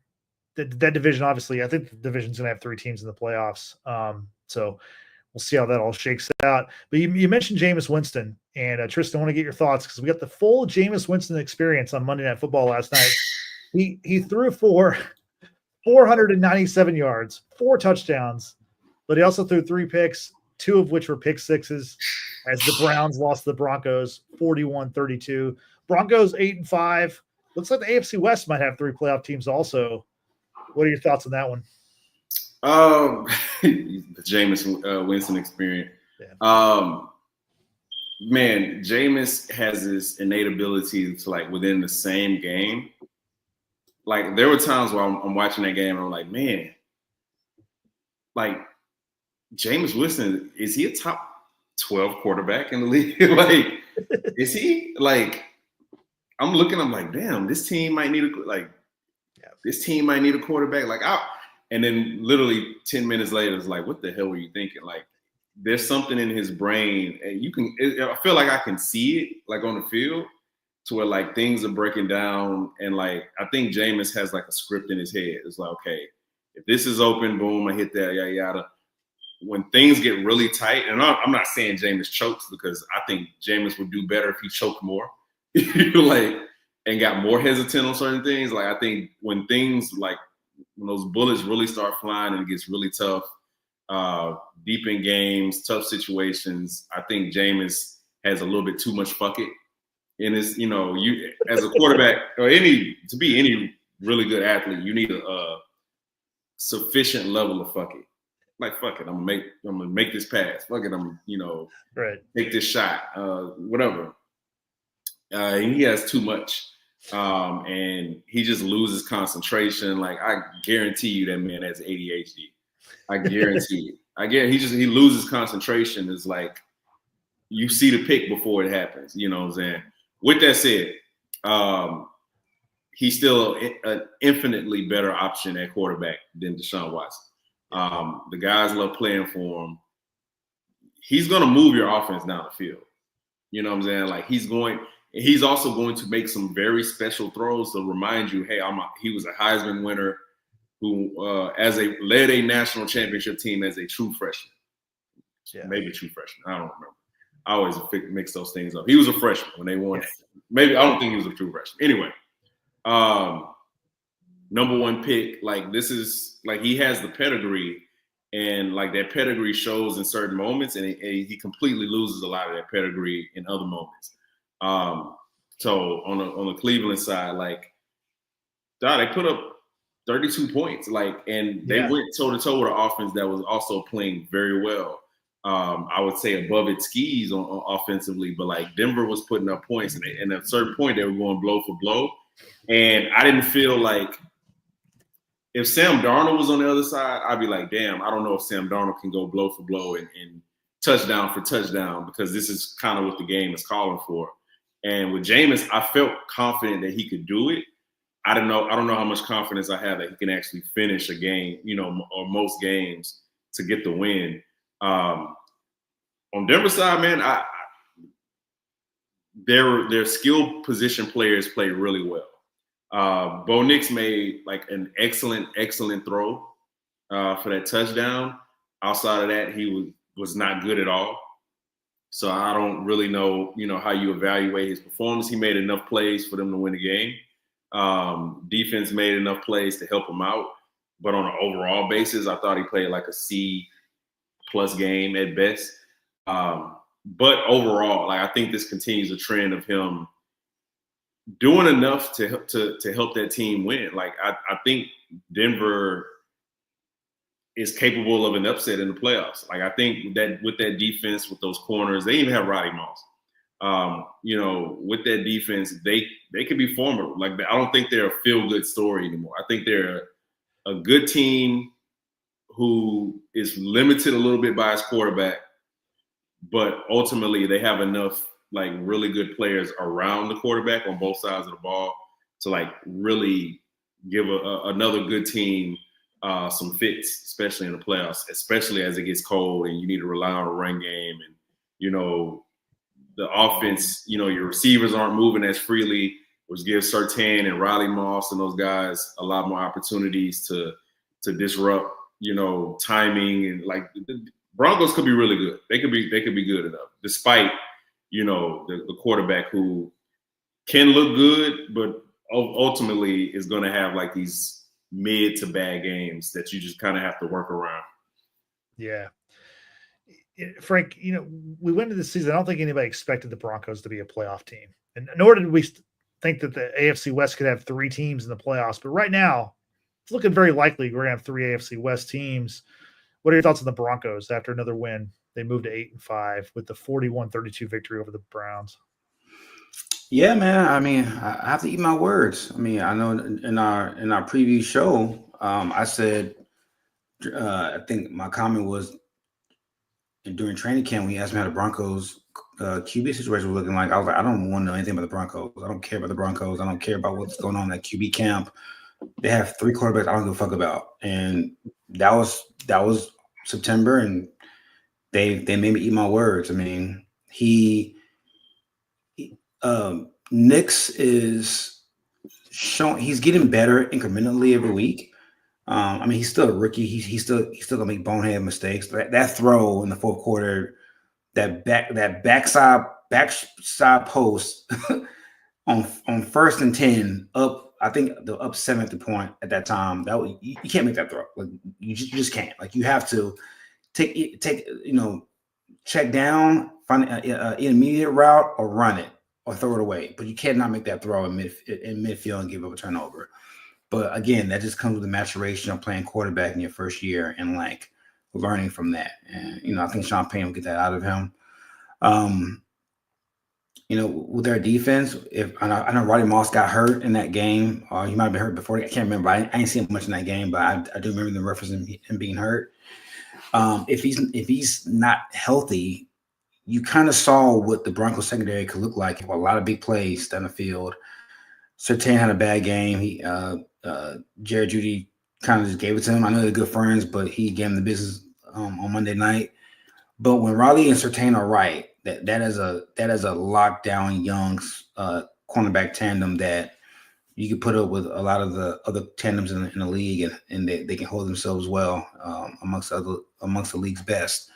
That division, obviously, I think the division's going to have 3 teams in the playoffs. So we'll see how that all shakes out. But you mentioned Jameis Winston, and Tristan, I want to get your thoughts because we got the full Jameis Winston experience on Monday Night Football last night. He threw for 497 yards, 4 touchdowns, but he also threw 3 picks, 2 of which were pick sixes, as the Browns lost to the Broncos 41-32. Broncos 8-5. Looks like the AFC West might have 3 playoff teams also. What are your thoughts on that one? The Jameis Winston experience. Yeah. Man, Jameis has this innate ability to, like, within the same game. Like, there were times where I'm watching that game and I'm like, man, like, Jameis Winston, is he a top 12 quarterback in the league? Like, is he? Like, I'm like, damn, this team might need a quarterback. Like, and then literally 10 minutes later, it's like, what the hell were you thinking? Like, there's something in his brain, and I feel like I can see it, like, on the field, to where, like, things are breaking down. And, like, I think Jameis has, like, a script in his head. It's like, okay, if this is open, boom, I hit that, yada, yada. When things get really tight, and I'm not saying Jameis chokes, because I think Jameis would do better if he choked more, like, and got more hesitant on certain things. Like, I think when things, like, when those bullets really start flying and it gets really tough, deep in games, tough situations, I think Jameis has a little bit too much fuck it. And it's, you as a quarterback or to be any really good athlete, you need a sufficient level of fuck it. Like, fuck it, I'm gonna make this pass. Fuck it, take this shot, whatever. He has too much, and he just loses concentration. Like, I guarantee you that man has ADHD. I guarantee it. He loses concentration. It's like you see the pick before it happens. You know what I'm saying? With that said, he's still an infinitely better option at quarterback than Deshaun Watson. The guys love playing for him. He's going to move your offense down the field. You know what I'm saying? Like, he's also going to make some very special throws to remind you, hey, he was a Heisman winner who led a national championship team as a true freshman. Yeah. Maybe true freshman. I don't remember. I always mix those things up. He was a freshman when they won. Yes. Maybe I don't think he was a true freshman. Anyway, number 1 pick. Like, this is like, he has the pedigree, and like that pedigree shows in certain moments, and he completely loses a lot of that pedigree in other moments. So on the Cleveland side, like, they put up 32 points. And they went toe to toe with an offense that was also playing very well. I would say above its skis on offensively, but Denver was putting up points, and at a certain point they were going blow for blow. And I didn't feel like if Sam Darnold was on the other side, I'd be like, damn, I don't know if Sam Darnold can go blow for blow and touchdown for touchdown, because this is kind of what the game is calling for. And with Jameis, I felt confident that he could do it. I don't know how much confidence I have that he can actually finish a game, or most games to get the win. On Denver side, man, their skill position players played really well. Bo Nix made an excellent throw for that touchdown. Outside of that, he was not good at all. So I don't really know, how you evaluate his performance. He made enough plays for them to win the game. Defense made enough plays to help him out. But on an overall basis, I thought he played like a C+ game at best. But overall, I think this continues a trend of him doing enough to help that team win. I think Denver is capable of an upset in the playoffs. I think that with that defense, with those corners, they even have Roddy Moss. With that defense, they could be formidable. I don't think they're a feel-good story anymore. I think they're a good team who is limited a little bit by his quarterback, but ultimately they have enough really good players around the quarterback on both sides of the ball to really give another good team some fits, especially in the playoffs, especially as it gets cold and you need to rely on a run game, and the offense, your receivers aren't moving as freely, which gives Surtain and Riley Moss and those guys a lot more opportunities to disrupt, timing, and the Broncos could be really good. They could be good enough, despite the quarterback who can look good, but ultimately is going to have these mid to bad games that you just kind of have to work around. Yeah. Frank, we went into the season. I don't think anybody expected the Broncos to be a playoff team, and nor did we think that the AFC West could have 3 teams in the playoffs. But right now, it's looking very likely we're going to have 3 AFC West teams. What are your thoughts on the Broncos after another win? They moved to 8-5 with the 41-32 victory over the Browns. Yeah, man. I mean, I have to eat my words. I mean, I know in our previous show, I said, I think my comment was during training camp, when he asked me how the Broncos QB situation was looking like, I was like, I don't want to know anything about the Broncos. I don't care about the Broncos. I don't care about what's going on at QB camp. They have 3 quarterbacks I don't give a fuck about. And that was September, and they made me eat my words. I mean, Nix is showing he's getting better incrementally every week. I mean, he's still a rookie. He's still gonna make bonehead mistakes. That throw in the fourth quarter, that backside post on 1st and 10 up. I think the up 7th point at that time. You can't make that throw. You just can't. You have to take check down, find an intermediate route, or run it, or throw it away. But you cannot make that throw in midfield and give up a turnover. But again, that just comes with the maturation of playing quarterback in your first year and learning from that. And I think Sean Payne will get that out of him. With their defense, I know Roddy Moss got hurt in that game, or he might have been hurt before. I can't remember. I ain't seen much in that game, but I do remember the reference him being hurt. If he's not healthy, you kind of saw what the Broncos secondary could look like. A lot of big plays down the field. Surtain had a bad game. Jared Judy kind of just gave it to him. I know they're good friends, but he gave him the business on Monday night. But when Riley and Surtain are right, that is a lockdown young cornerback tandem that you can put up with a lot of the other tandems in the league, and they can hold themselves well amongst the league's best.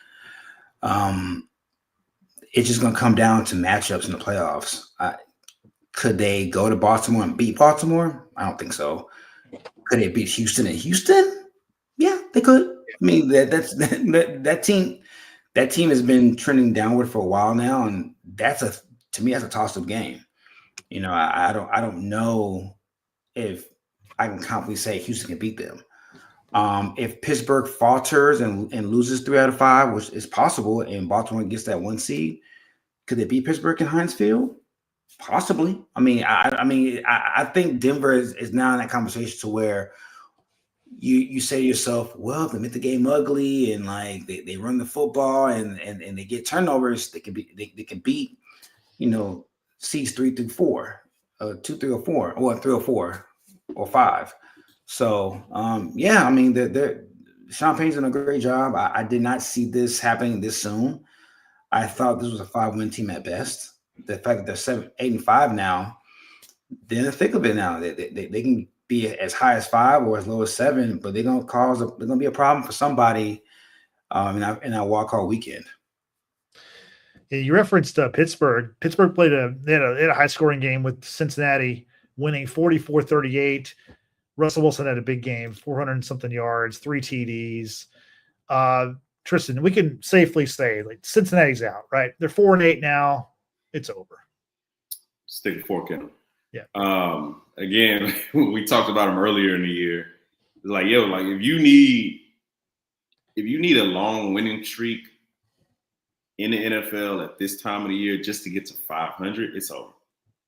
It's just going to come down to matchups in the playoffs. Could they go to Baltimore and beat Baltimore? I don't think so. Could they beat Houston in Houston? Yeah, they could. I mean, that team has been trending downward for a while now, and to me that's a toss-up game. I don't know if I can confidently say Houston can beat them. If Pittsburgh falters and loses 3 out of 5, which is possible, and Baltimore gets that 1 seed, could they beat Pittsburgh in Heinz Field? Possibly. I mean, I think Denver is now in that conversation to where you say to yourself, well, if they make the game ugly and like they run the football and they get turnovers, they can beat, seeds 3 through 4, 2, 3, or 4, or 3 or 4 or 5. So yeah, I mean, Sean Payne's done a great job. I did not see this happening this soon. I thought this was a 5-win team at best. The fact that they're 8-5 now, they're in the thick of it now. They can be as high as 5 or as low as 7, but they're gonna be a problem for somebody in our wild card weekend. Yeah, you referenced Pittsburgh. Pittsburgh played they had a high scoring game with Cincinnati, winning 44-38. Russell Wilson had a big game, 400 and something yards, 3 TDs. Tristan, we can safely say like Cincinnati's out, right? They're 4-8 now. It's over. Stick a fork in them. Yeah. Again, we talked about them earlier in the year. Like, if you need a long winning streak in the NFL at this time of the year just to get to 500, it's over.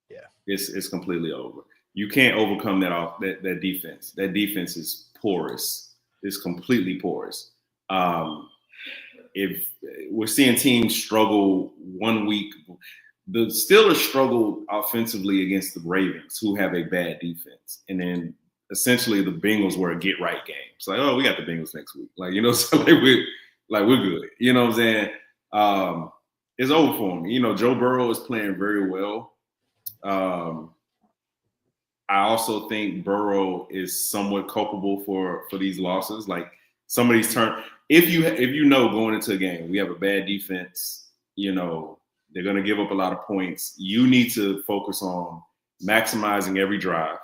Yeah. It's completely over. You can't overcome that defense. That defense is porous. It's completely porous. If we're seeing teams struggle 1 week, the Steelers struggled offensively against the Ravens, who have a bad defense. And then essentially the Bengals were a get right game. It's like, oh, we got the Bengals next week. So we're good. You know what I'm saying? It's over for them. Joe Burrow is playing very well. I also think Burrow is somewhat culpable for these losses. Like some of these if you know going into a game, we have a bad defense, they're going to give up a lot of points. You need to focus on maximizing every drive.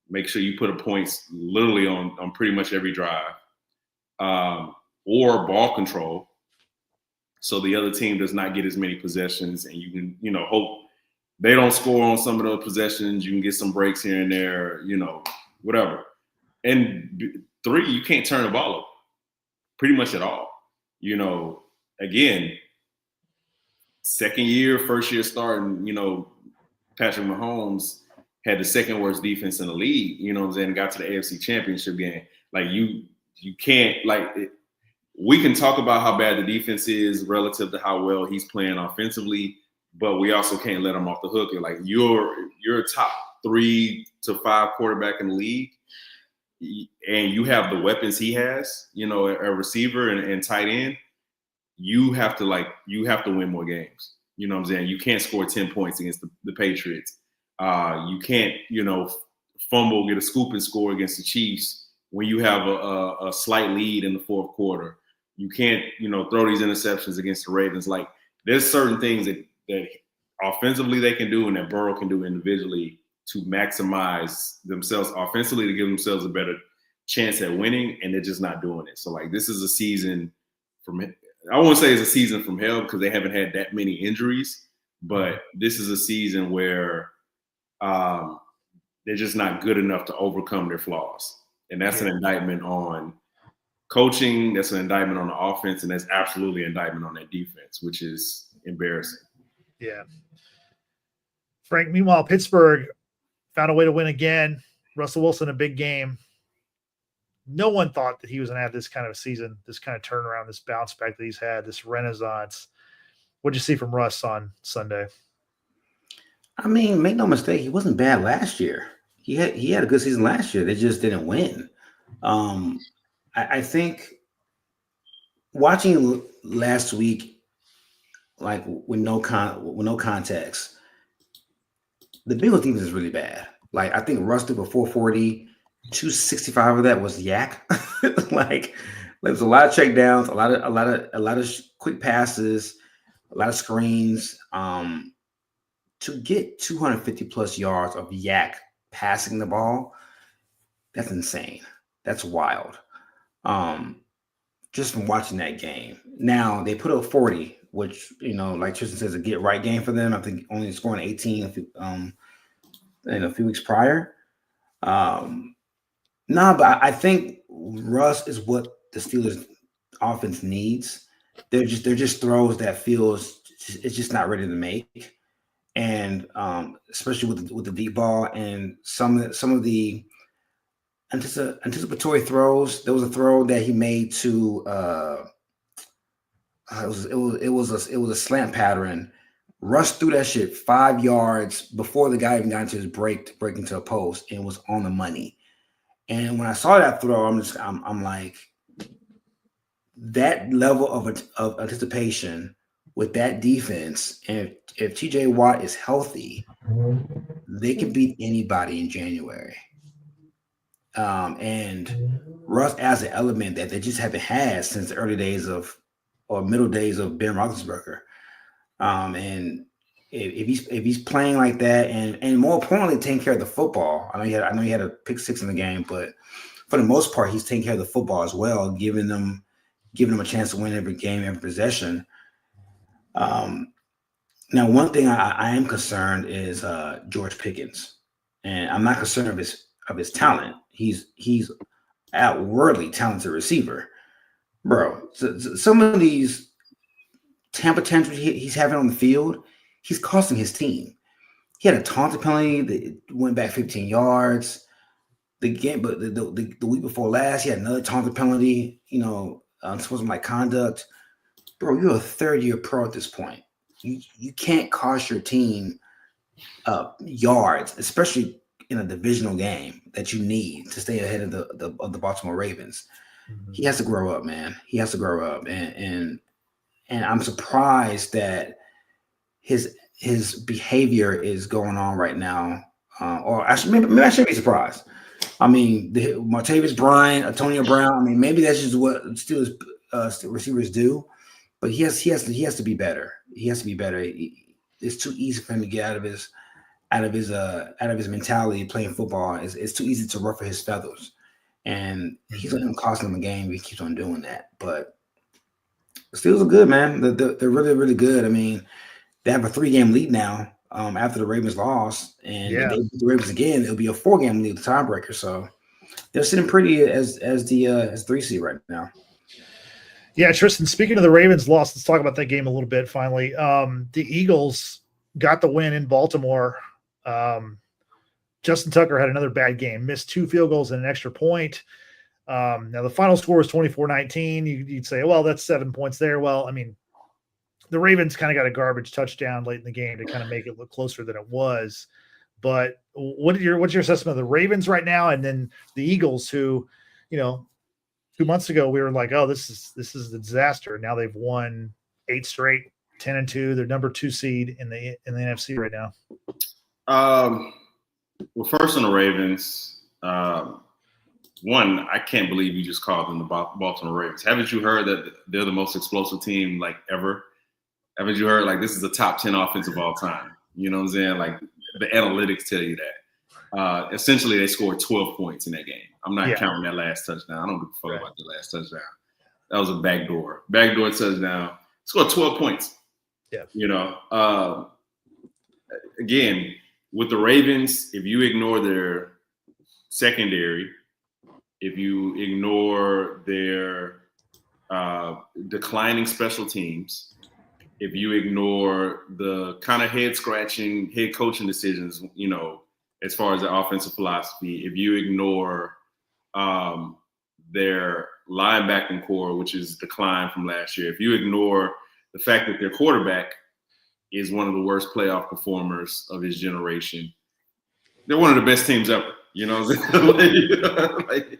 Make sure you put points literally on pretty much every drive, or ball control, so the other team does not get as many possessions, and you can, hope they don't score on some of those possessions. You can get some breaks here and there, whatever. And 3, you can't turn the ball over pretty much at all. Again, first year starting, Patrick Mahomes had the second worst defense in the league, got to the AFC Championship game. Like you can't we can talk about how bad the defense is relative to how well he's playing offensively, but we also can't let him off the hook. Like you're a top 3 to 5 quarterback in the league, and you have the weapons he has, a receiver and tight end. You have to win more games. You know what I'm saying? You can't score 10 points against the Patriots. You can't, fumble, get a scoop and score against the Chiefs when you have a slight lead in the fourth quarter. You can't, throw these interceptions against the Ravens. Like there's certain things that offensively they can do and that Burrow can do individually to maximize themselves offensively, to give themselves a better chance at winning, and they're just not doing it. So like this is a season I won't say it's a season from hell because they haven't had that many injuries, but this is a season where they're just not good enough to overcome their flaws. And that's an indictment on coaching, that's an indictment on the offense, and that's absolutely an indictment on that defense, which is embarrassing. Yeah. Frank, meanwhile, Pittsburgh found a way to win again. Russell Wilson, a big game. No one thought that he was going to have this kind of season, this kind of turnaround, this bounce back that he's had, this renaissance. What did you see from Russ on Sunday? I mean, make no mistake, he wasn't bad last year. He had a good season last year. They just didn't win. I think watching last week, like with no context, the Bengals defense is really bad. Like I think Russ threw for 440, 265 of that was yak. Like there's a lot of check downs, a lot of quick passes, a lot of screens. To get 250 plus yards of yak passing the ball, that's insane. That's wild. Just from watching that game. Now they put up 40, which like Tristan says, a get right game for them. I think only scoring 18 in a few weeks prior. No, but I think Russ is what the Steelers offense needs. They're just throws that feels it's just not ready to make, and especially with the deep ball and some of the anticipatory throws. There was a throw that he made to it was a slant pattern. Russ threw that shit 5 yards before the guy even got into his break to break into a post and was on the money. And when I saw that throw, I'm like, that level of anticipation with that defense, and if TJ Watt is healthy, they can beat anybody in January. And Russ adds an element that they just haven't had since the early days of or middle days of Ben Roethlisberger. And if he's playing like that, and more importantly, taking care of the football. I know he had a pick six in the game, but for the most part, he's taking care of the football as well, giving them a chance to win every game, every possession. Now, one thing I am concerned is George Pickens, and I'm not concerned of his talent. He's outwardly talented receiver, bro. So some of these Tampa tantrums he's having on the field, he's costing his team. He had a taunting penalty that went back 15 yards. The game, but the week before last, he had another taunting penalty. Unsportsmanlike conduct. Bro, you're a third-year pro at this point. You can't cost your team yards, especially in a divisional game that you need to stay ahead of the Baltimore Ravens. Mm-hmm. He has to grow up, man. He has to grow up, and I'm surprised that his behavior is going on right now. Or actually, maybe I shouldn't be surprised. I mean, Martavis Bryant, Antonio Brown. I mean, maybe that's just what Steelers receivers do. But he has to be better. He has to be better. It's too easy for him to get out of his mentality playing football. It's too easy to ruffle his feathers, and he's going to cost him a game if he keeps on doing that. But the Steelers are good, man. They're really, really good. I mean, they have a 3-game lead now after the Ravens lost, and if they beat the Ravens again, it'll be a 4-game lead, the tiebreaker. So they're sitting pretty as the 3 seed right now. Yeah, Tristan, speaking of the Ravens loss, let's talk about that game a little bit finally. The Eagles got the win in Baltimore. Justin Tucker had another bad game, missed 2 field goals and an extra point. Now, the final score was 24-19. You'd say, well, that's 7 points there. Well, I mean, the Ravens kind of got a garbage touchdown late in the game to kind of make it look closer than it was. But what's your assessment of the Ravens right now, and then the Eagles, who, 2 months ago we were like, oh, this is a disaster. Now they've won 8 straight, 10-2. They're number 2 seed in the NFC right now. Well, first on the Ravens, one, I can't believe you just called them the Baltimore Ravens. Haven't you heard that they're the most explosive team like ever? Haven't you heard like this is the top 10 offense of all time? You know what I'm saying? Like the analytics tell you that. Essentially, they scored 12 points in that game. I'm not counting that last touchdown. I don't give a fuck about the last touchdown. That was a backdoor touchdown. Scored 12 points. Yeah. Again, with the Ravens, if you ignore their secondary, if you ignore their declining special teams, if you ignore the kind of head-scratching head coaching decisions, as far as their offensive philosophy, if you ignore their linebacking core, which is declined from last year, if you ignore the fact that their quarterback is one of the worst playoff performers of his generation, they're one of the best teams ever. You know what I'm saying? like,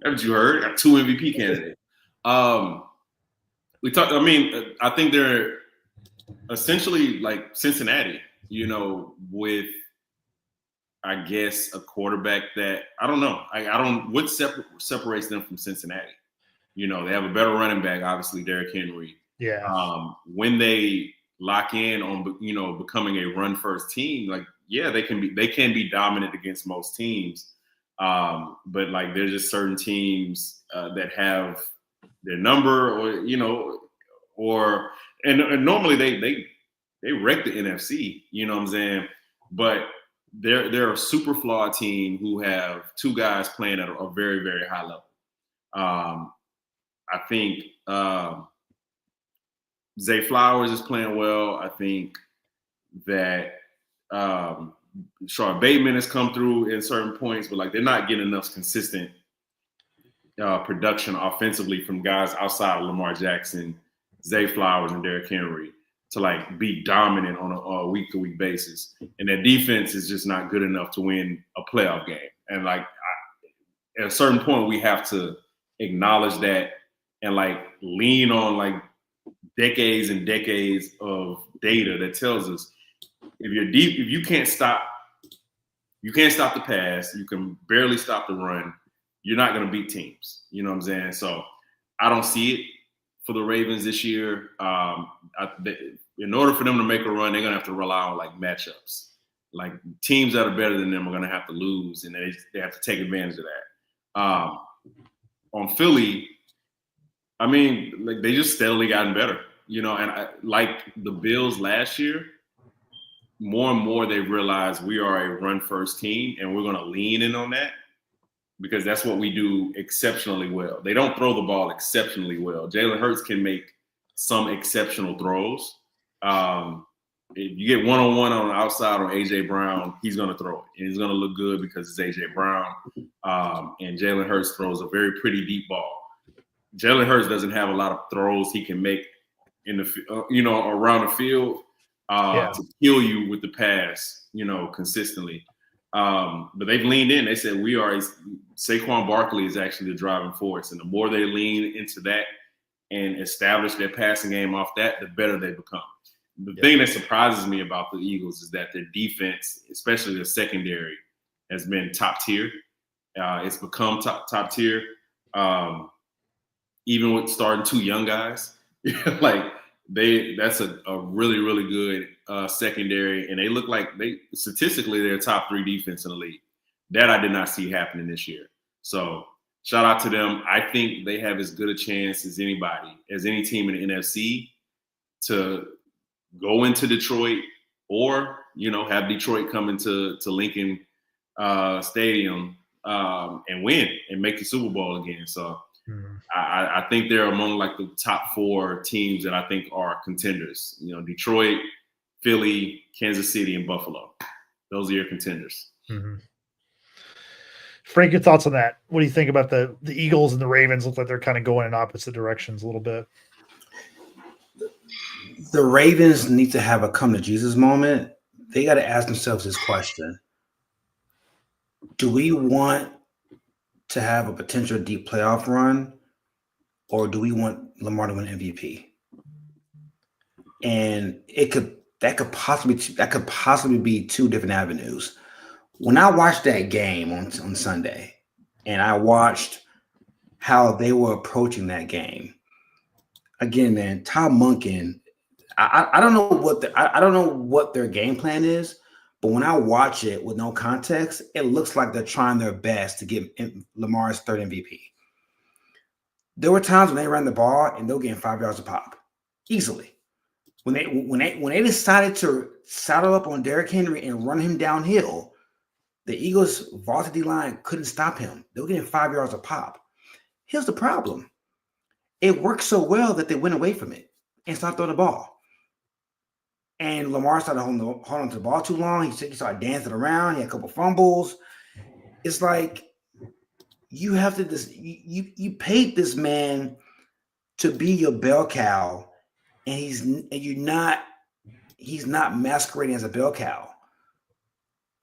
haven't you heard? Got 2 MVP candidates. I think they're essentially like Cincinnati, with, I guess, a quarterback that I don't know. What separates them from Cincinnati? They have a better running back, obviously, Derrick Henry. Yeah. When they lock in on, becoming a run first team, like, yeah, they can be dominant against most teams. But like, there's just certain teams that have their number, and normally they wreck the NFC, you know what I'm saying? But they're a super flawed team who have two guys playing at a very, very high level. I think Zay Flowers is playing well. I think that Sean Bateman has come through in certain points, but like they're not getting enough consistent production offensively from guys outside of Lamar Jackson, Zay Flowers, and Derrick Henry to like be dominant on a week-to-week basis. And their defense is just not good enough to win a playoff game. And like at a certain point, we have to acknowledge that and like lean on like decades and decades of data that tells us if you can't stop the pass, you can barely stop the run, you're not going to beat teams. You know what I'm saying? So I don't see it for the Ravens this year. In order for them to make a run, they're going to have to rely on like matchups. Like teams that are better than them are going to have to lose, and they have to take advantage of that. On Philly, I mean, like they just steadily gotten better, you know. And like the Bills last year, more and more they realize we are a run-first team, and we're going to lean in on that because that's what we do exceptionally well. They don't throw the ball exceptionally well. Jalen Hurts can make some exceptional throws. If you get one-on-one on the outside on A.J. Brown, he's going to throw it. And he's going to look good because it's A.J. Brown. And Jalen Hurts throws a very pretty deep ball. Jalen Hurts doesn't have a lot of throws he can make in the around the field to kill you with the pass, consistently. But they've leaned in. They said Saquon Barkley is actually the driving force. And the more they lean into that and establish their passing game off that, the better they become. The thing that surprises me about the Eagles is that their defense, especially their secondary, has been top tier. It's become top tier. Even with starting two young guys, that's a really, really good secondary. And they look like statistically, they're a top 3 defense in the league. That I did not see happening this year. So shout out to them. I think they have as good a chance as any team in the NFC to go into Detroit or, have Detroit come into Lincoln Stadium and win and make the Super Bowl again. So I think they're among like the top 4 teams that I think are contenders. Detroit, Philly, Kansas City, and Buffalo. Those are your contenders. Mm-hmm. Frank, your thoughts on that? What do you think about the Eagles and the Ravens? Look like they're kind of going in opposite directions a little bit. The Ravens need to have a come to Jesus moment. They got to ask themselves this question. Do we want to have a potential deep playoff run, or do we want Lamar to win MVP? And that could possibly be 2 different avenues. When I watched that game on Sunday, and I watched how they were approaching that game, again, man, Tom Monken, I don't know what their game plan is, but when I watch it with no context, it looks like they're trying their best to get Lamar's 3rd MVP. There were times when they ran the ball and they were getting 5 yards a pop easily. When they decided to saddle up on Derrick Henry and run him downhill, the Eagles' varsity line couldn't stop him. They were getting 5 yards a pop. Here's the problem. It worked so well that they went away from it and stopped throwing the ball. And Lamar started holding on to the ball too long. He started dancing around. He had a couple fumbles. It's like you have to you paid this man to be your bell cow, and he's not masquerading as a bell cow.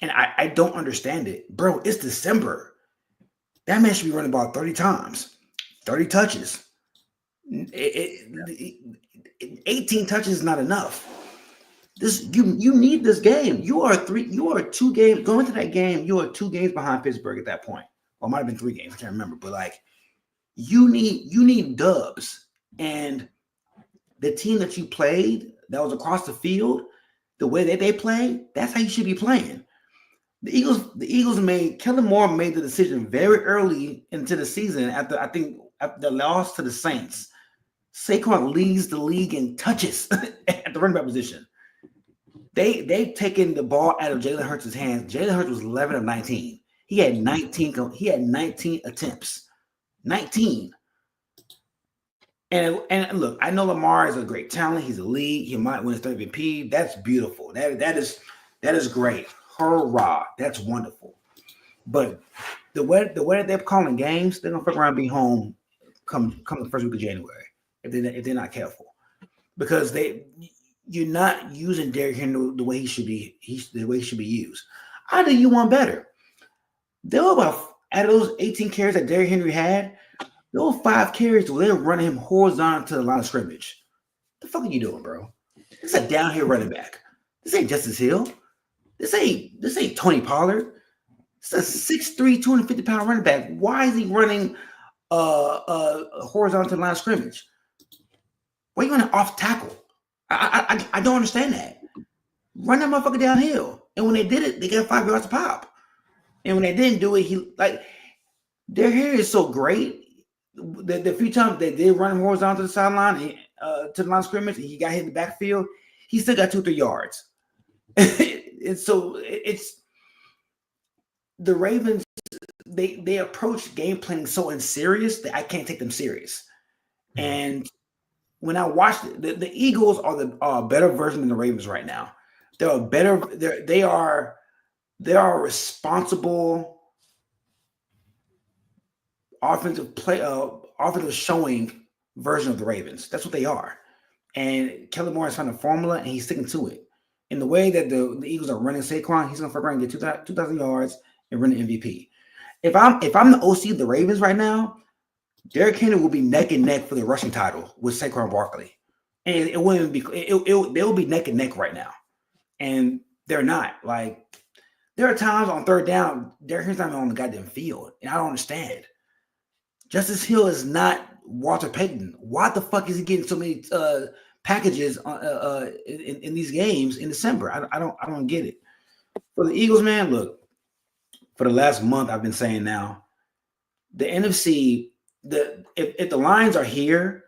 And I don't understand it. Bro, it's December. That man should be running the ball 30 times, 30 touches. 18 touches is not enough. You need this game. You are 2 games going to that game. You are 2 games behind Pittsburgh at that point. Well, it might have been 3 games. I can't remember. But like, you need dubs. And the team that you played that was across the field, the way that they play, that's how you should be playing. The Eagles Kellen Moore made the decision very early into the season after the loss to the Saints. Saquon leads the league in touches at the running back position. They've taken the ball out of Jalen Hurts' hands. Jalen Hurts was 11 of 19. He had 19. He had 19 attempts. 19. And look, I know Lamar is a great talent. He's elite. He might win his third MVP. That's beautiful. That is great. Hurrah! That's wonderful. But the way that they're calling games, they're gonna fuck around and be home come the first week of January if they're not careful, because you're not using Derrick Henry the way he should be. The way he should be used. I think you want better. There were about out of those 18 carries that Derrick Henry had, there were 5 carries where they were running him horizontal to the line of scrimmage. The fuck are you doing, bro? This is a downhill running back. This ain't Justice Hill. This ain't Tony Pollard. It's a 6'3", 250-pound running back. Why is he running horizontal to the line of scrimmage? Why are you running off tackle? I don't understand that. Run that motherfucker downhill. And when they did it, they got 5 yards to pop. And when they didn't do it, their hair is so great. The few times they did run him horizontal to the sideline, to the line of scrimmage, and he got hit in the backfield, he still got 2-3 yards. And so it's the Ravens. They approach game planning so unserious that I can't take them serious. And when I watched it, the Eagles are the better version than the Ravens right now. They're a better. They are a responsible offensive showing version of the Ravens. That's what they are. And Kellen Moore has found a formula, and he's sticking to it. In the way that the Eagles are running Saquon, he's going to fuck around and get 2,000 yards and run the MVP. If I'm the OC of the Ravens right now, Derrick Henry will be neck and neck for the rushing title with Saquon Barkley, and it wouldn't be. They'll be neck and neck right now, and they're not. Like, there are times on third down, Derrick Henry's not even on the goddamn field, and I don't understand. Justice Hill is not Walter Payton. Why the fuck is he getting so many packages in these games in December? I don't get it. For the Eagles, man, look, for the last month I've been saying now, the NFC, if the Lions are here,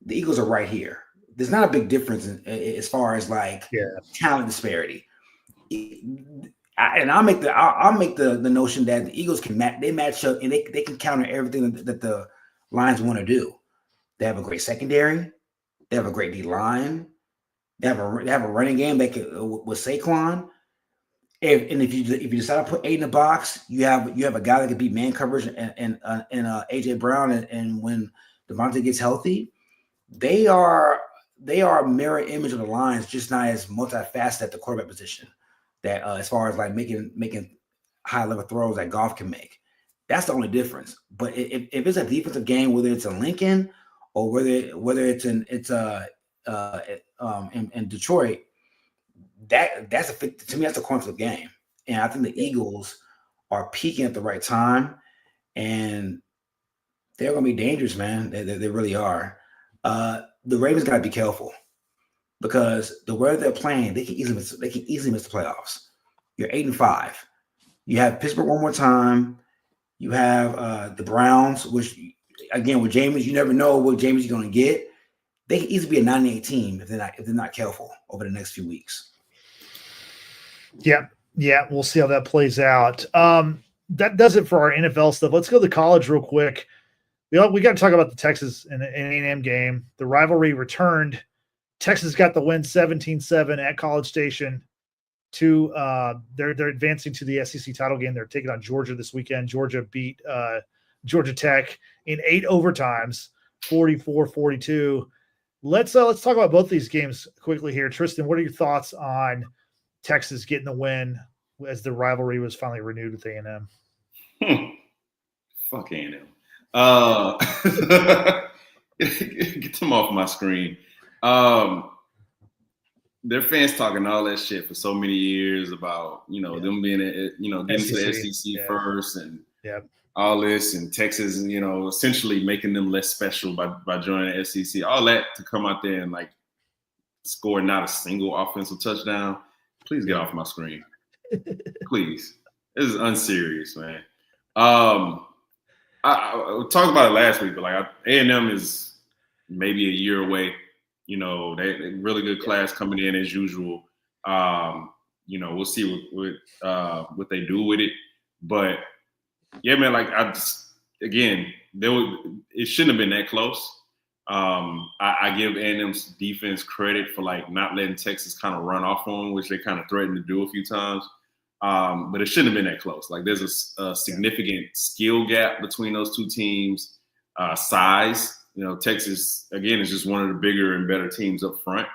the Eagles are right here. There's not a big difference as far as talent disparity. And I'll make the notion that the Eagles match up and they can counter everything that the Lions want to do. They have a great secondary. They have a great D line. They have a running game with Saquon. If you decide to put 8 in the box, you have a guy that can beat man coverage and AJ Brown and when Devontae gets healthy, they are a mirror image of the Lions, just not as multifaceted at the quarterback position. That as far as like making high level throws that Goff can make, that's the only difference. But if it's a defensive game, whether it's in Lincoln or whether it's in Detroit, to me that's a coin flip game. And I think the Eagles are peaking at the right time, and they're going to be dangerous, man. They really are. The Ravens got to be careful, because the way they're playing, they can easily miss the playoffs. You're 8-5. You have Pittsburgh one more time. You have the Browns, which again with James, you never know what James you're going to get. They can easily be a 9-8 team if they're not careful over the next few weeks. Yeah, we'll see how that plays out. That does it for our NFL stuff. Let's go to the college real quick. We got to talk about the Texas and A&M game. The rivalry returned. Texas got the win 17-7 at College Station. They're advancing to the SEC title game. They're taking on Georgia this weekend. Georgia beat Georgia Tech in 8 overtimes, 44-42. Let's talk about both these games quickly here. Tristan, what are your thoughts on Texas getting the win as the rivalry was finally renewed with A&M? Fuck A&M. Get them off my screen. Their fans talking all that shit for so many years about, them being, getting to the SEC first and all this, and Texas, essentially making them less special by joining the SEC. All that to come out there and score not a single offensive touchdown. Please get off my screen. Please. This is unserious, man. I talked about it last week, but A&M is maybe a year away. They really good class coming in as usual. We'll see what they do with it. But yeah, man, like it shouldn't have been that close. I give A&M's defense credit for like not letting Texas kind of run off on them, which they kind of threatened to do a few times. But it shouldn't have been that close. Like there's a significant skill gap between those two teams. Size, Texas again is just one of the bigger and better teams up front.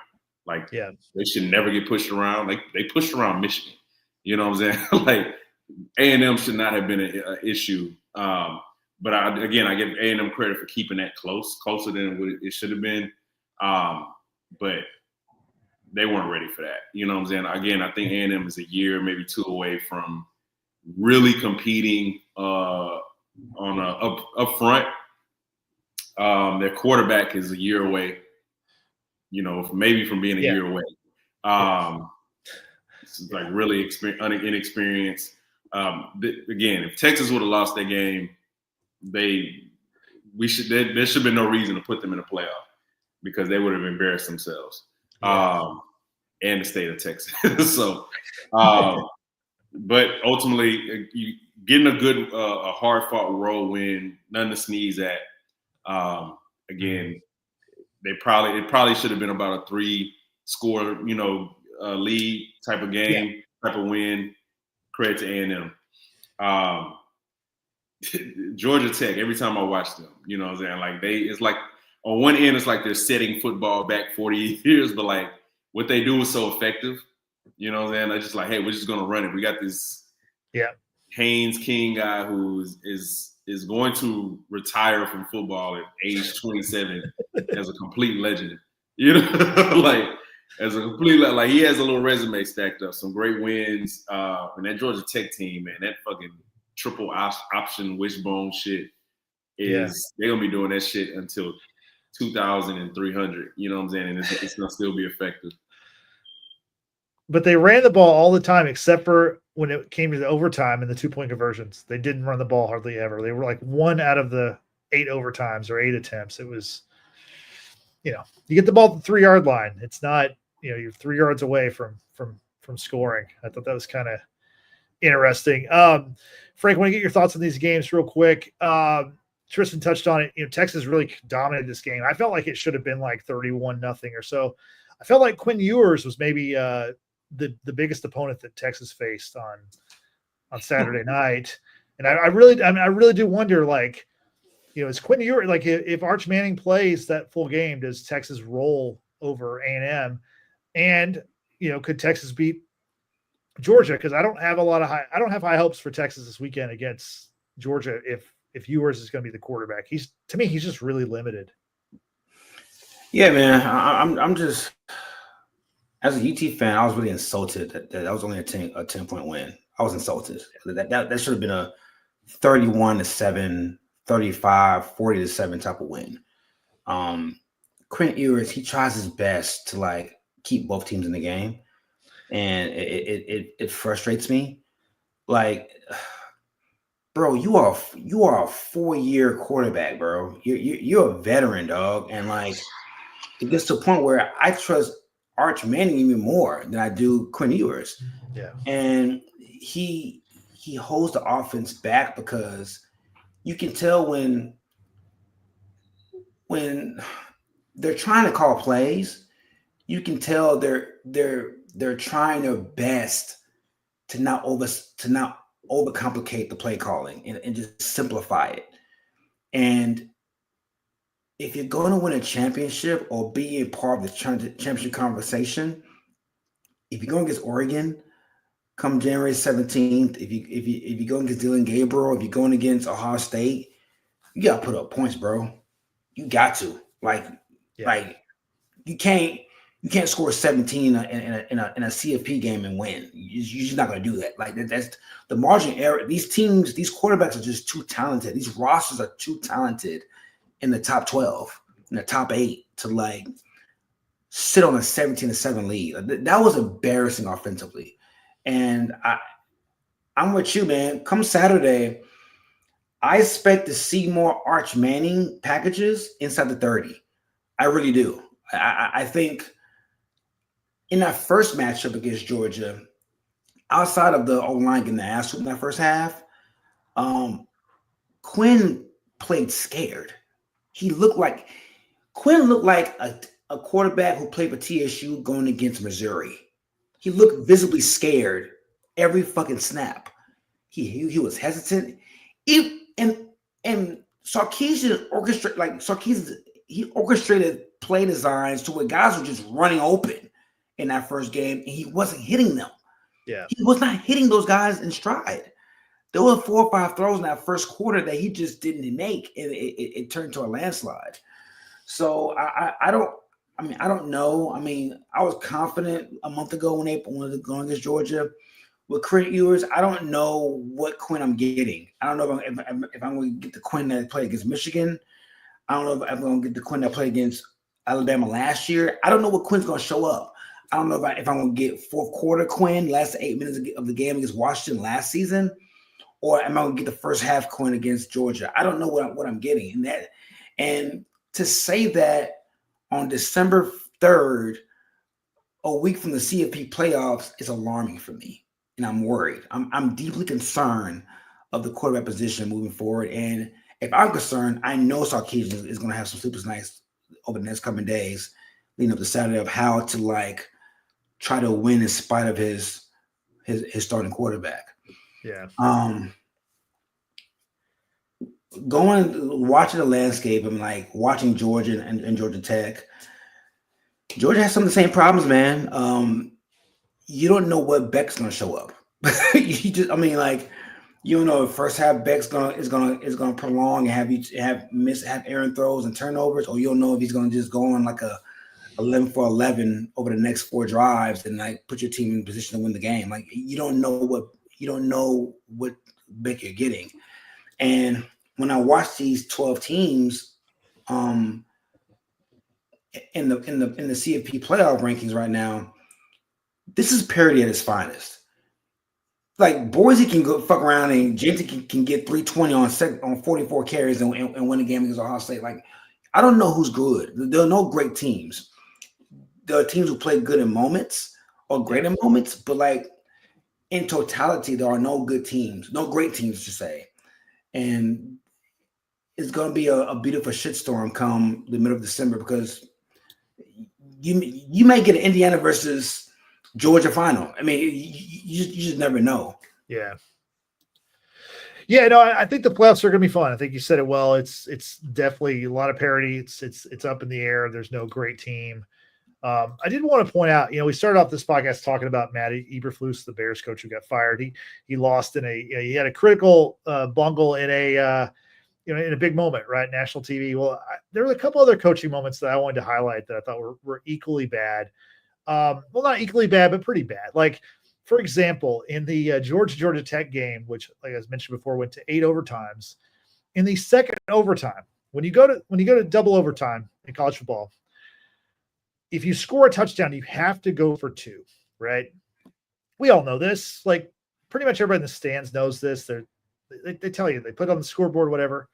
Like they should never get pushed around. Like they pushed around Michigan. You know what I'm saying? Like A&M should not have been an issue. But I give A&M credit for keeping that closer than what it should have been. But they weren't ready for that. You know what I'm saying? Again, I think A&M is a year, maybe two away from really competing on up front. Their quarterback is a year away. Maybe from being a year away. It's like really inexperienced. Again, if Texas would have lost that game, there should have been no reason to put them in a playoff because they would have embarrassed themselves and the state of Texas. So, but ultimately, getting a good, a hard fought road win, nothing to sneeze at. Again, it probably should have been about a 3-score, lead type of game, type of win. Credit to A&M. Georgia Tech, every time I watch them, you know what I'm saying? Like it's like on one end, it's like they're setting football back 40 years, but like what they do is so effective. You know what I'm saying? They're just like, hey, we're just gonna run it. We got this Haynes King guy who is going to retire from football at age 27 as a complete legend. Like as a complete like he has a little resume stacked up, some great wins. And that Georgia Tech team, man, that fucking triple option wishbone shit is they're gonna be doing that shit until 2,300. You know what I'm saying? And it's gonna still be effective. But they ran the ball all the time, except for when it came to the overtime and the 2-point conversions. They didn't run the ball hardly ever. They were like 1 out of the 8 overtimes or 8 attempts. It was, you get the ball at the 3-yard line. It's not, you're 3 yards away from scoring. I thought that was kind of interesting. Frank, I want to get your thoughts on these games real quick. Tristan touched on it. Texas really dominated this game. I felt like it should have been like 31-0 or so. I felt like Quinn Ewers was maybe the biggest opponent that Texas faced on Saturday night. And I really do wonder, like, is Quinn Ewers, like, if Arch Manning plays that full game, does Texas roll over A&M? And, could Texas beat Georgia? Because I don't have high hopes for Texas this weekend against Georgia if Ewers is going to be the quarterback. To me, he's just really limited. Yeah, man. I'm just, as a UT fan, I was really insulted that was only a 10-point win. I was insulted. That should have been a 31-7, 35, 40-7 type of win. Quinn Ewers, he tries his best to like keep both teams in the game, and it frustrates me. Like, bro, you are a 4-year quarterback, bro. You're a veteran, dog, and like it gets to a point where I trust Arch Manning even more than I do Quinn Ewers. Yeah, and he holds the offense back because you can tell when they're trying to call plays, you can tell they're trying their best to not overcomplicate the play calling and just simplify it. And if you're going to win a championship or be a part of the championship conversation, if you're going against Oregon come January 17th, if you go against Dylan Gabriel, if you're going against Ohio State, you got to put up points, bro. You got to. Like you can't score 17 in a CFP game and win. You're just not going to do that. Like that's the margin error. These teams, these quarterbacks are just too talented. These rosters are too talented in the top 12, in the top 8 to like sit on a 17-7 lead. That was embarrassing offensively. And I'm with you, man. Come Saturday, I expect to see more Arch Manning packages inside the 30. I really do. I think in that first matchup against Georgia, outside of the O-line getting the ass whooped in that first half, Quinn played scared. Quinn looked like a quarterback who played for TSU going against Missouri. He looked visibly scared every fucking snap. He was hesitant. And Sarkisian orchestrated play designs to where guys were just running open in that first game, and he wasn't hitting them. Yeah, he was not hitting those guys in stride. There were 4 or 5 throws in that first quarter that he just didn't make, and it turned to a landslide. So I don't know. I mean, I was confident a month ago when they wanted to go against Georgia. With Quinn Ewers, I don't know what Quinn I'm getting. I don't know if I'm going to get the Quinn that played against Michigan. I don't know if I'm going to get the Quinn that played against Alabama last year. I don't know what Quinn's going to show up. I don't know if I'm going to get fourth quarter Quinn, last 8 minutes of the game against Washington last season, or am I going to get the first half Quinn against Georgia? I don't know what I'm getting. And to say that on December 3rd, a week from the CFP playoffs, is alarming for me. And I'm worried. I'm deeply concerned of the quarterback position moving forward. And if I'm concerned, I know Sarkisian is going to have some sleepless nights over the next coming days, leading up to Saturday, of how to try to win in spite of his starting quarterback. Yeah. Watching the landscape and watching Georgia and Georgia Tech. Georgia has some of the same problems, man. You don't know what Beck's gonna show up. You don't know if first half Beck's is gonna prolong and have errant throws and turnovers, or you don't know if he's gonna just go on like a 11 for 11 over the next 4 drives and put your team in position to win the game. You don't know what Beck you're getting. And when I watch these 12 teams, in the CFP playoff rankings right now, this is parity at its finest. Boise can go fuck around and Jensen can get 320 on 44 carries and win a game against Ohio State. I don't know who's good. There are no great teams. There are teams who play good in moments or great in moments, but in totality, there are no good teams, no great teams to say. And it's going to be a beautiful shitstorm come the middle of December, because you may get an Indiana versus Georgia final. I mean, you just never know. Yeah. Yeah, no, I think the playoffs are going to be fun. I think you said it well. It's definitely a lot of parity. It's up in the air. There's no great team. I did want to point out, we started off this podcast talking about Matt Eberflus, the Bears coach who got fired. He lost he had a critical bungle in a big moment, right? National TV. Well, there were a couple other coaching moments that I wanted to highlight that I thought were equally bad. Well, not equally bad, but pretty bad. For example, in the Georgia Tech game, which, like I mentioned before, went to 8 overtimes. In the second overtime, when you go to double overtime in college football, if you score a touchdown, you have to go for 2, right? We all know this. Pretty much everybody in the stands knows this. They tell you, they put it on the scoreboard, whatever.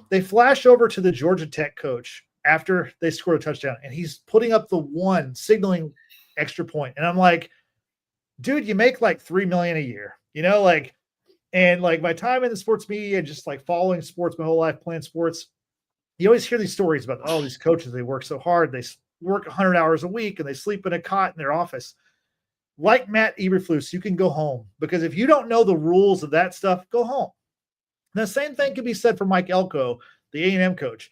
They flash over to the Georgia Tech coach after they scored a touchdown, and he's putting up the 1, signaling extra point. And I'm like, dude, you make $3 million a year, and my time in the sports media, just following sports my whole life, playing sports, you always hear these stories about, these coaches, they work so hard. They work 100 hours a week and they sleep in a cot in their office. Like Matt Eberflus, you can go home, because if you don't know the rules of that stuff, go home. And the same thing can be said for Mike Elko, the A&M coach.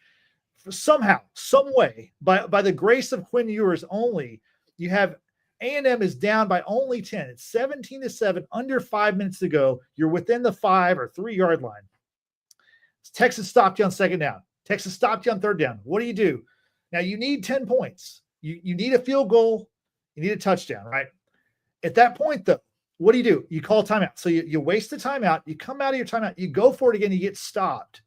Somehow, some way, by the grace of Quinn Ewers only, you have A&M is down by only 10. It's 17-7, under 5 minutes to go. You're within the 5 or 3 yard line. Texas stopped you on second down. Texas stopped you on third down. What do? Now you need 10 points. You need a field goal. You need a touchdown, right? At that point, though, what do? You call timeout. So you waste the timeout. You come out of your timeout. You go for it again. You get stopped.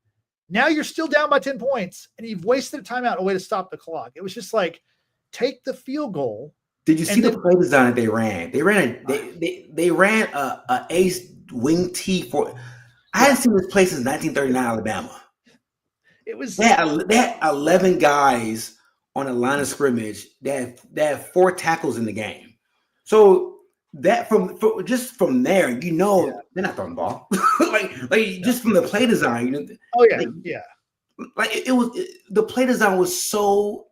Now you're still down by 10 points, and you've wasted a timeout, a way to stop the clock. It was just take the field goal. Did you see the play design that they ran? They ran a ace wing T for. I hadn't seen this play since 1939 Alabama. It was they had 11 guys on a line of scrimmage that had 4 tackles in the game. So that from just from there, they're not throwing the ball. Just from the play design, Oh yeah, the play design was so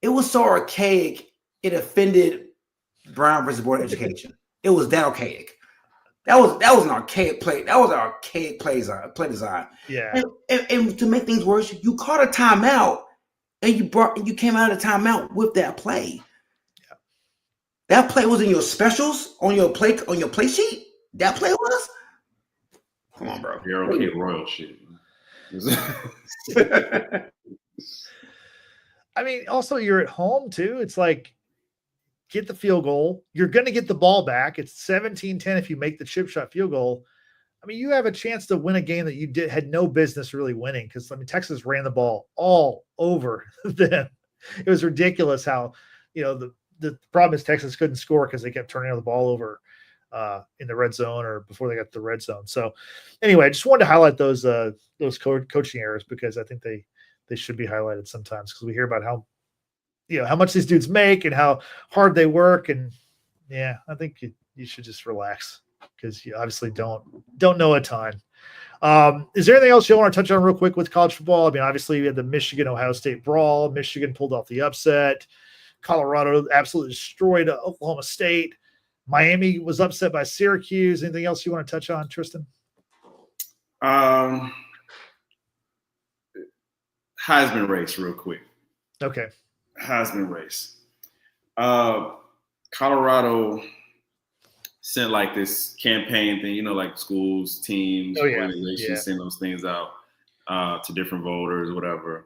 archaic. It offended Brown versus Board of Education. It was that archaic. That was an archaic play. That was an archaic play design. Yeah. And to make things worse, you caught a timeout and you came out of the timeout with that play. Yeah. That play was in your specials on your play sheet. That play was. Come on, bro. You're okay, Royal shit. I mean, also you're at home too. It's like, get the field goal. You're going to get the ball back. It's 17-10 if you make the chip shot field goal. I mean, you have a chance to win a game that you had no business really winning because, I mean, Texas ran the ball all over them. It was ridiculous how, the problem is Texas couldn't score because they kept turning the ball over in the red zone or before they got to the red zone. So anyway, I just wanted to highlight those coaching errors because I think they should be highlighted sometimes because we hear about how much these dudes make and how hard they work. And yeah, I think you should just relax because you obviously don't know a ton. Is there anything else you want to touch on real quick with college football? I mean, obviously we had the Michigan-Ohio State brawl. Michigan pulled off the upset. Colorado absolutely destroyed Oklahoma State. Miami was upset by Syracuse. Anything else you want to touch on, Tristan? Heisman race real quick. Okay. Heisman race. Colorado sent like this campaign thing, like schools, teams, organizations send those things out to different voters, whatever.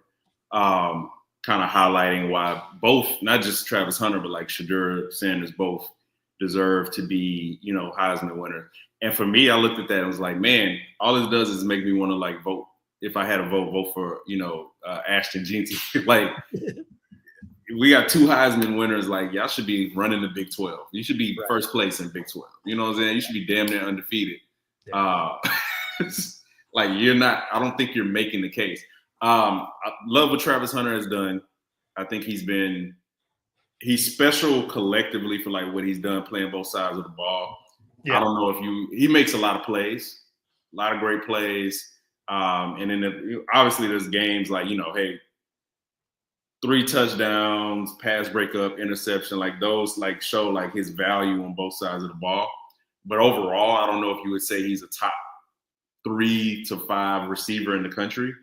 Kind of highlighting why both, not just Travis Hunter, but like Shedeur Sanders both deserve to be, Heisman winner. And for me, I looked at that and was like, man, all this does is make me want to like vote. If I had a vote for, Ashton Jeanty. Like, we got 2 Heisman winners. Like, y'all should be running the Big 12. You should be first place in Big 12. You know what I'm saying? You should be damn near undefeated. Yeah. Like, you're not. I don't think you're making the case. I love what Travis Hunter has done. I think he's special collectively for like what he's done playing both sides of the ball. Yeah. I don't know if he makes a lot of plays, a lot of great plays. And then obviously there's games like, hey, 3 touchdowns, pass breakup, interception, like those like show like his value on both sides of the ball. But overall, I don't know if you would say he's a top 3 to 5 receiver in the country,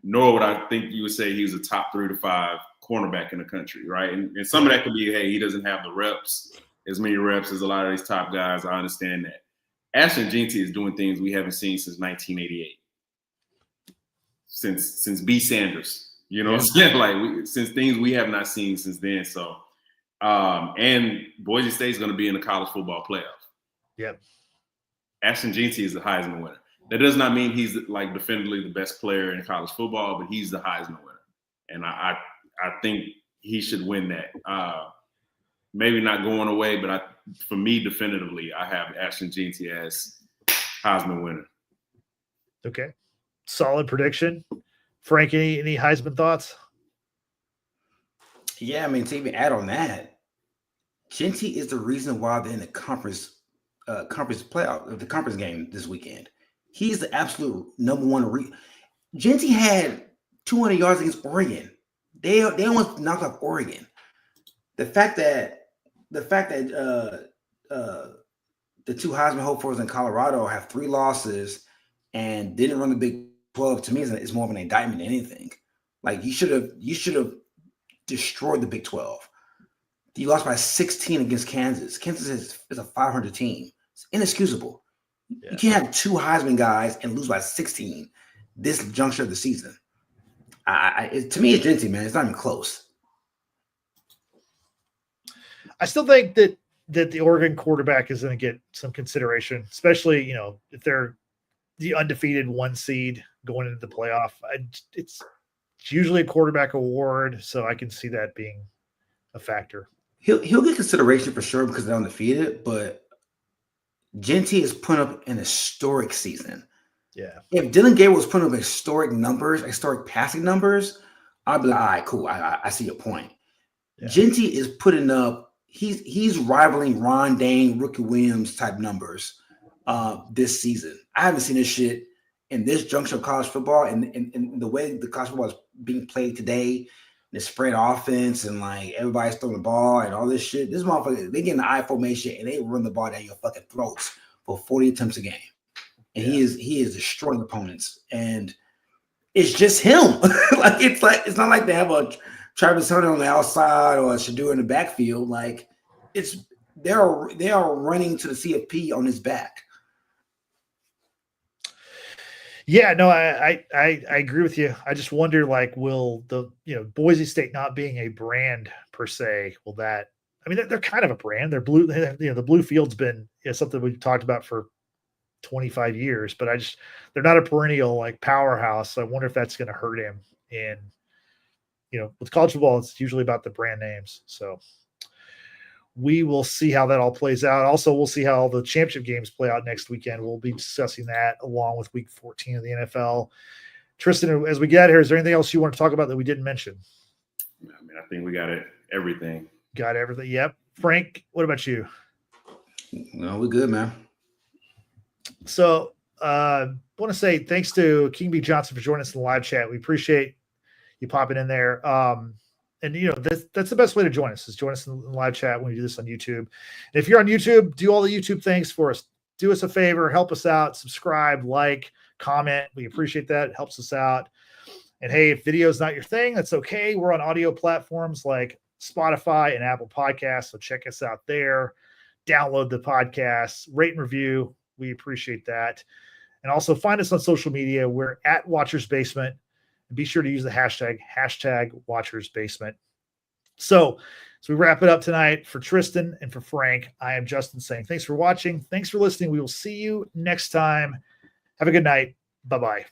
nor would I think you would say he was a top 3 to 5 cornerback in the country, right? And some of that could be, hey, he doesn't have the reps, as many reps as a lot of these top guys. I understand that. Ashton Jeanty is doing things we haven't seen since 1988. Since B. Sanders, what I'm saying? Like, since things we have not seen since then. So, and Boise State's going to be in the college football playoff. Yep. Ashton Jeanty is the Heisman winner. That does not mean he's like definitively the best player in college football, but he's the Heisman winner. And I think he should win that. Maybe not going away, but for me, definitively, I have Ashton Jeanty as Heisman winner. Okay. Solid prediction. Frank, any Heisman thoughts? Yeah, I mean, to even add on that, Jeanty is the reason why they're in the conference playoff, the conference game this weekend. He's the absolute number one. Jeanty had 200 yards against Oregon. They almost knocked off Oregon. The fact that the 2 Heisman hopefuls in Colorado have 3 losses and didn't run the Big 12 to me is more of an indictment than anything. Like, you should have destroyed the Big 12. You lost by 16 against Kansas. Kansas is a 500 team. It's inexcusable. Yeah. You can't have 2 Heisman guys and lose by 16 this juncture of the season. To me, it's Jeanty, man. It's not even close. I still think that the Oregon quarterback is going to get some consideration, especially, if they're the undefeated 1 seed going into the playoff. It's usually a quarterback award, so I can see that being a factor. He'll get consideration for sure because they're undefeated, but Jeanty is putting up an historic season. Yeah. If Dylan Gabriel was putting up historic passing numbers, I'll be like, all right, cool. I see your point. Yeah. Genty is putting up, he's rivaling Ron Dane, Rookie Williams type numbers this season. I haven't seen this shit in this juncture of college football and the way the college football is being played today, the spread offense and like everybody's throwing the ball and all this shit. This motherfucker, they get in the I formation and they run the ball down your fucking throats for 40 attempts a game. And he is destroying opponents. And it's just him. It's not like they have a Travis Hunter on the outside or a Shadur in the backfield. Like they are running to the CFP on his back. Yeah, no, I agree with you. I just wonder, like, will the Boise State not being a brand per se, will that? I mean, they're kind of a brand. They're blue. The blue field's been something we've talked about for 25 years, but they're not a perennial like powerhouse. So I wonder if that's going to hurt him. And with college football, it's usually about the brand names. So we will see how that all plays out. Also, we'll see how the championship games play out next weekend. We'll be discussing that along with week 14 of the NFL. Tristan, as we get here, is there anything else you want to talk about that we didn't mention? I mean, I think we got everything. Got everything. Yep. Frank, what about you? No, we're good, man. So I want to say thanks to King B. Johnson for joining us in the live chat. We appreciate you popping in there. And that's the best way to join us, is join us in the live chat when we do this on YouTube. And if you're on YouTube, do all the YouTube things for us. Do us a favor, help us out, subscribe, like, comment. We appreciate that. It helps us out. And hey, if video is not your thing, that's okay. We're on audio platforms like Spotify and Apple Podcasts. So check us out there. Download the podcast, rate and review. We appreciate that. And also find us on social media. We're at Watchers Basement. And be sure to use the hashtag Watchers Basement. So as we wrap it up tonight, for Tristan and for Frank, I am Justin saying thanks for watching. Thanks for listening. We will see you next time. Have a good night. Bye-bye.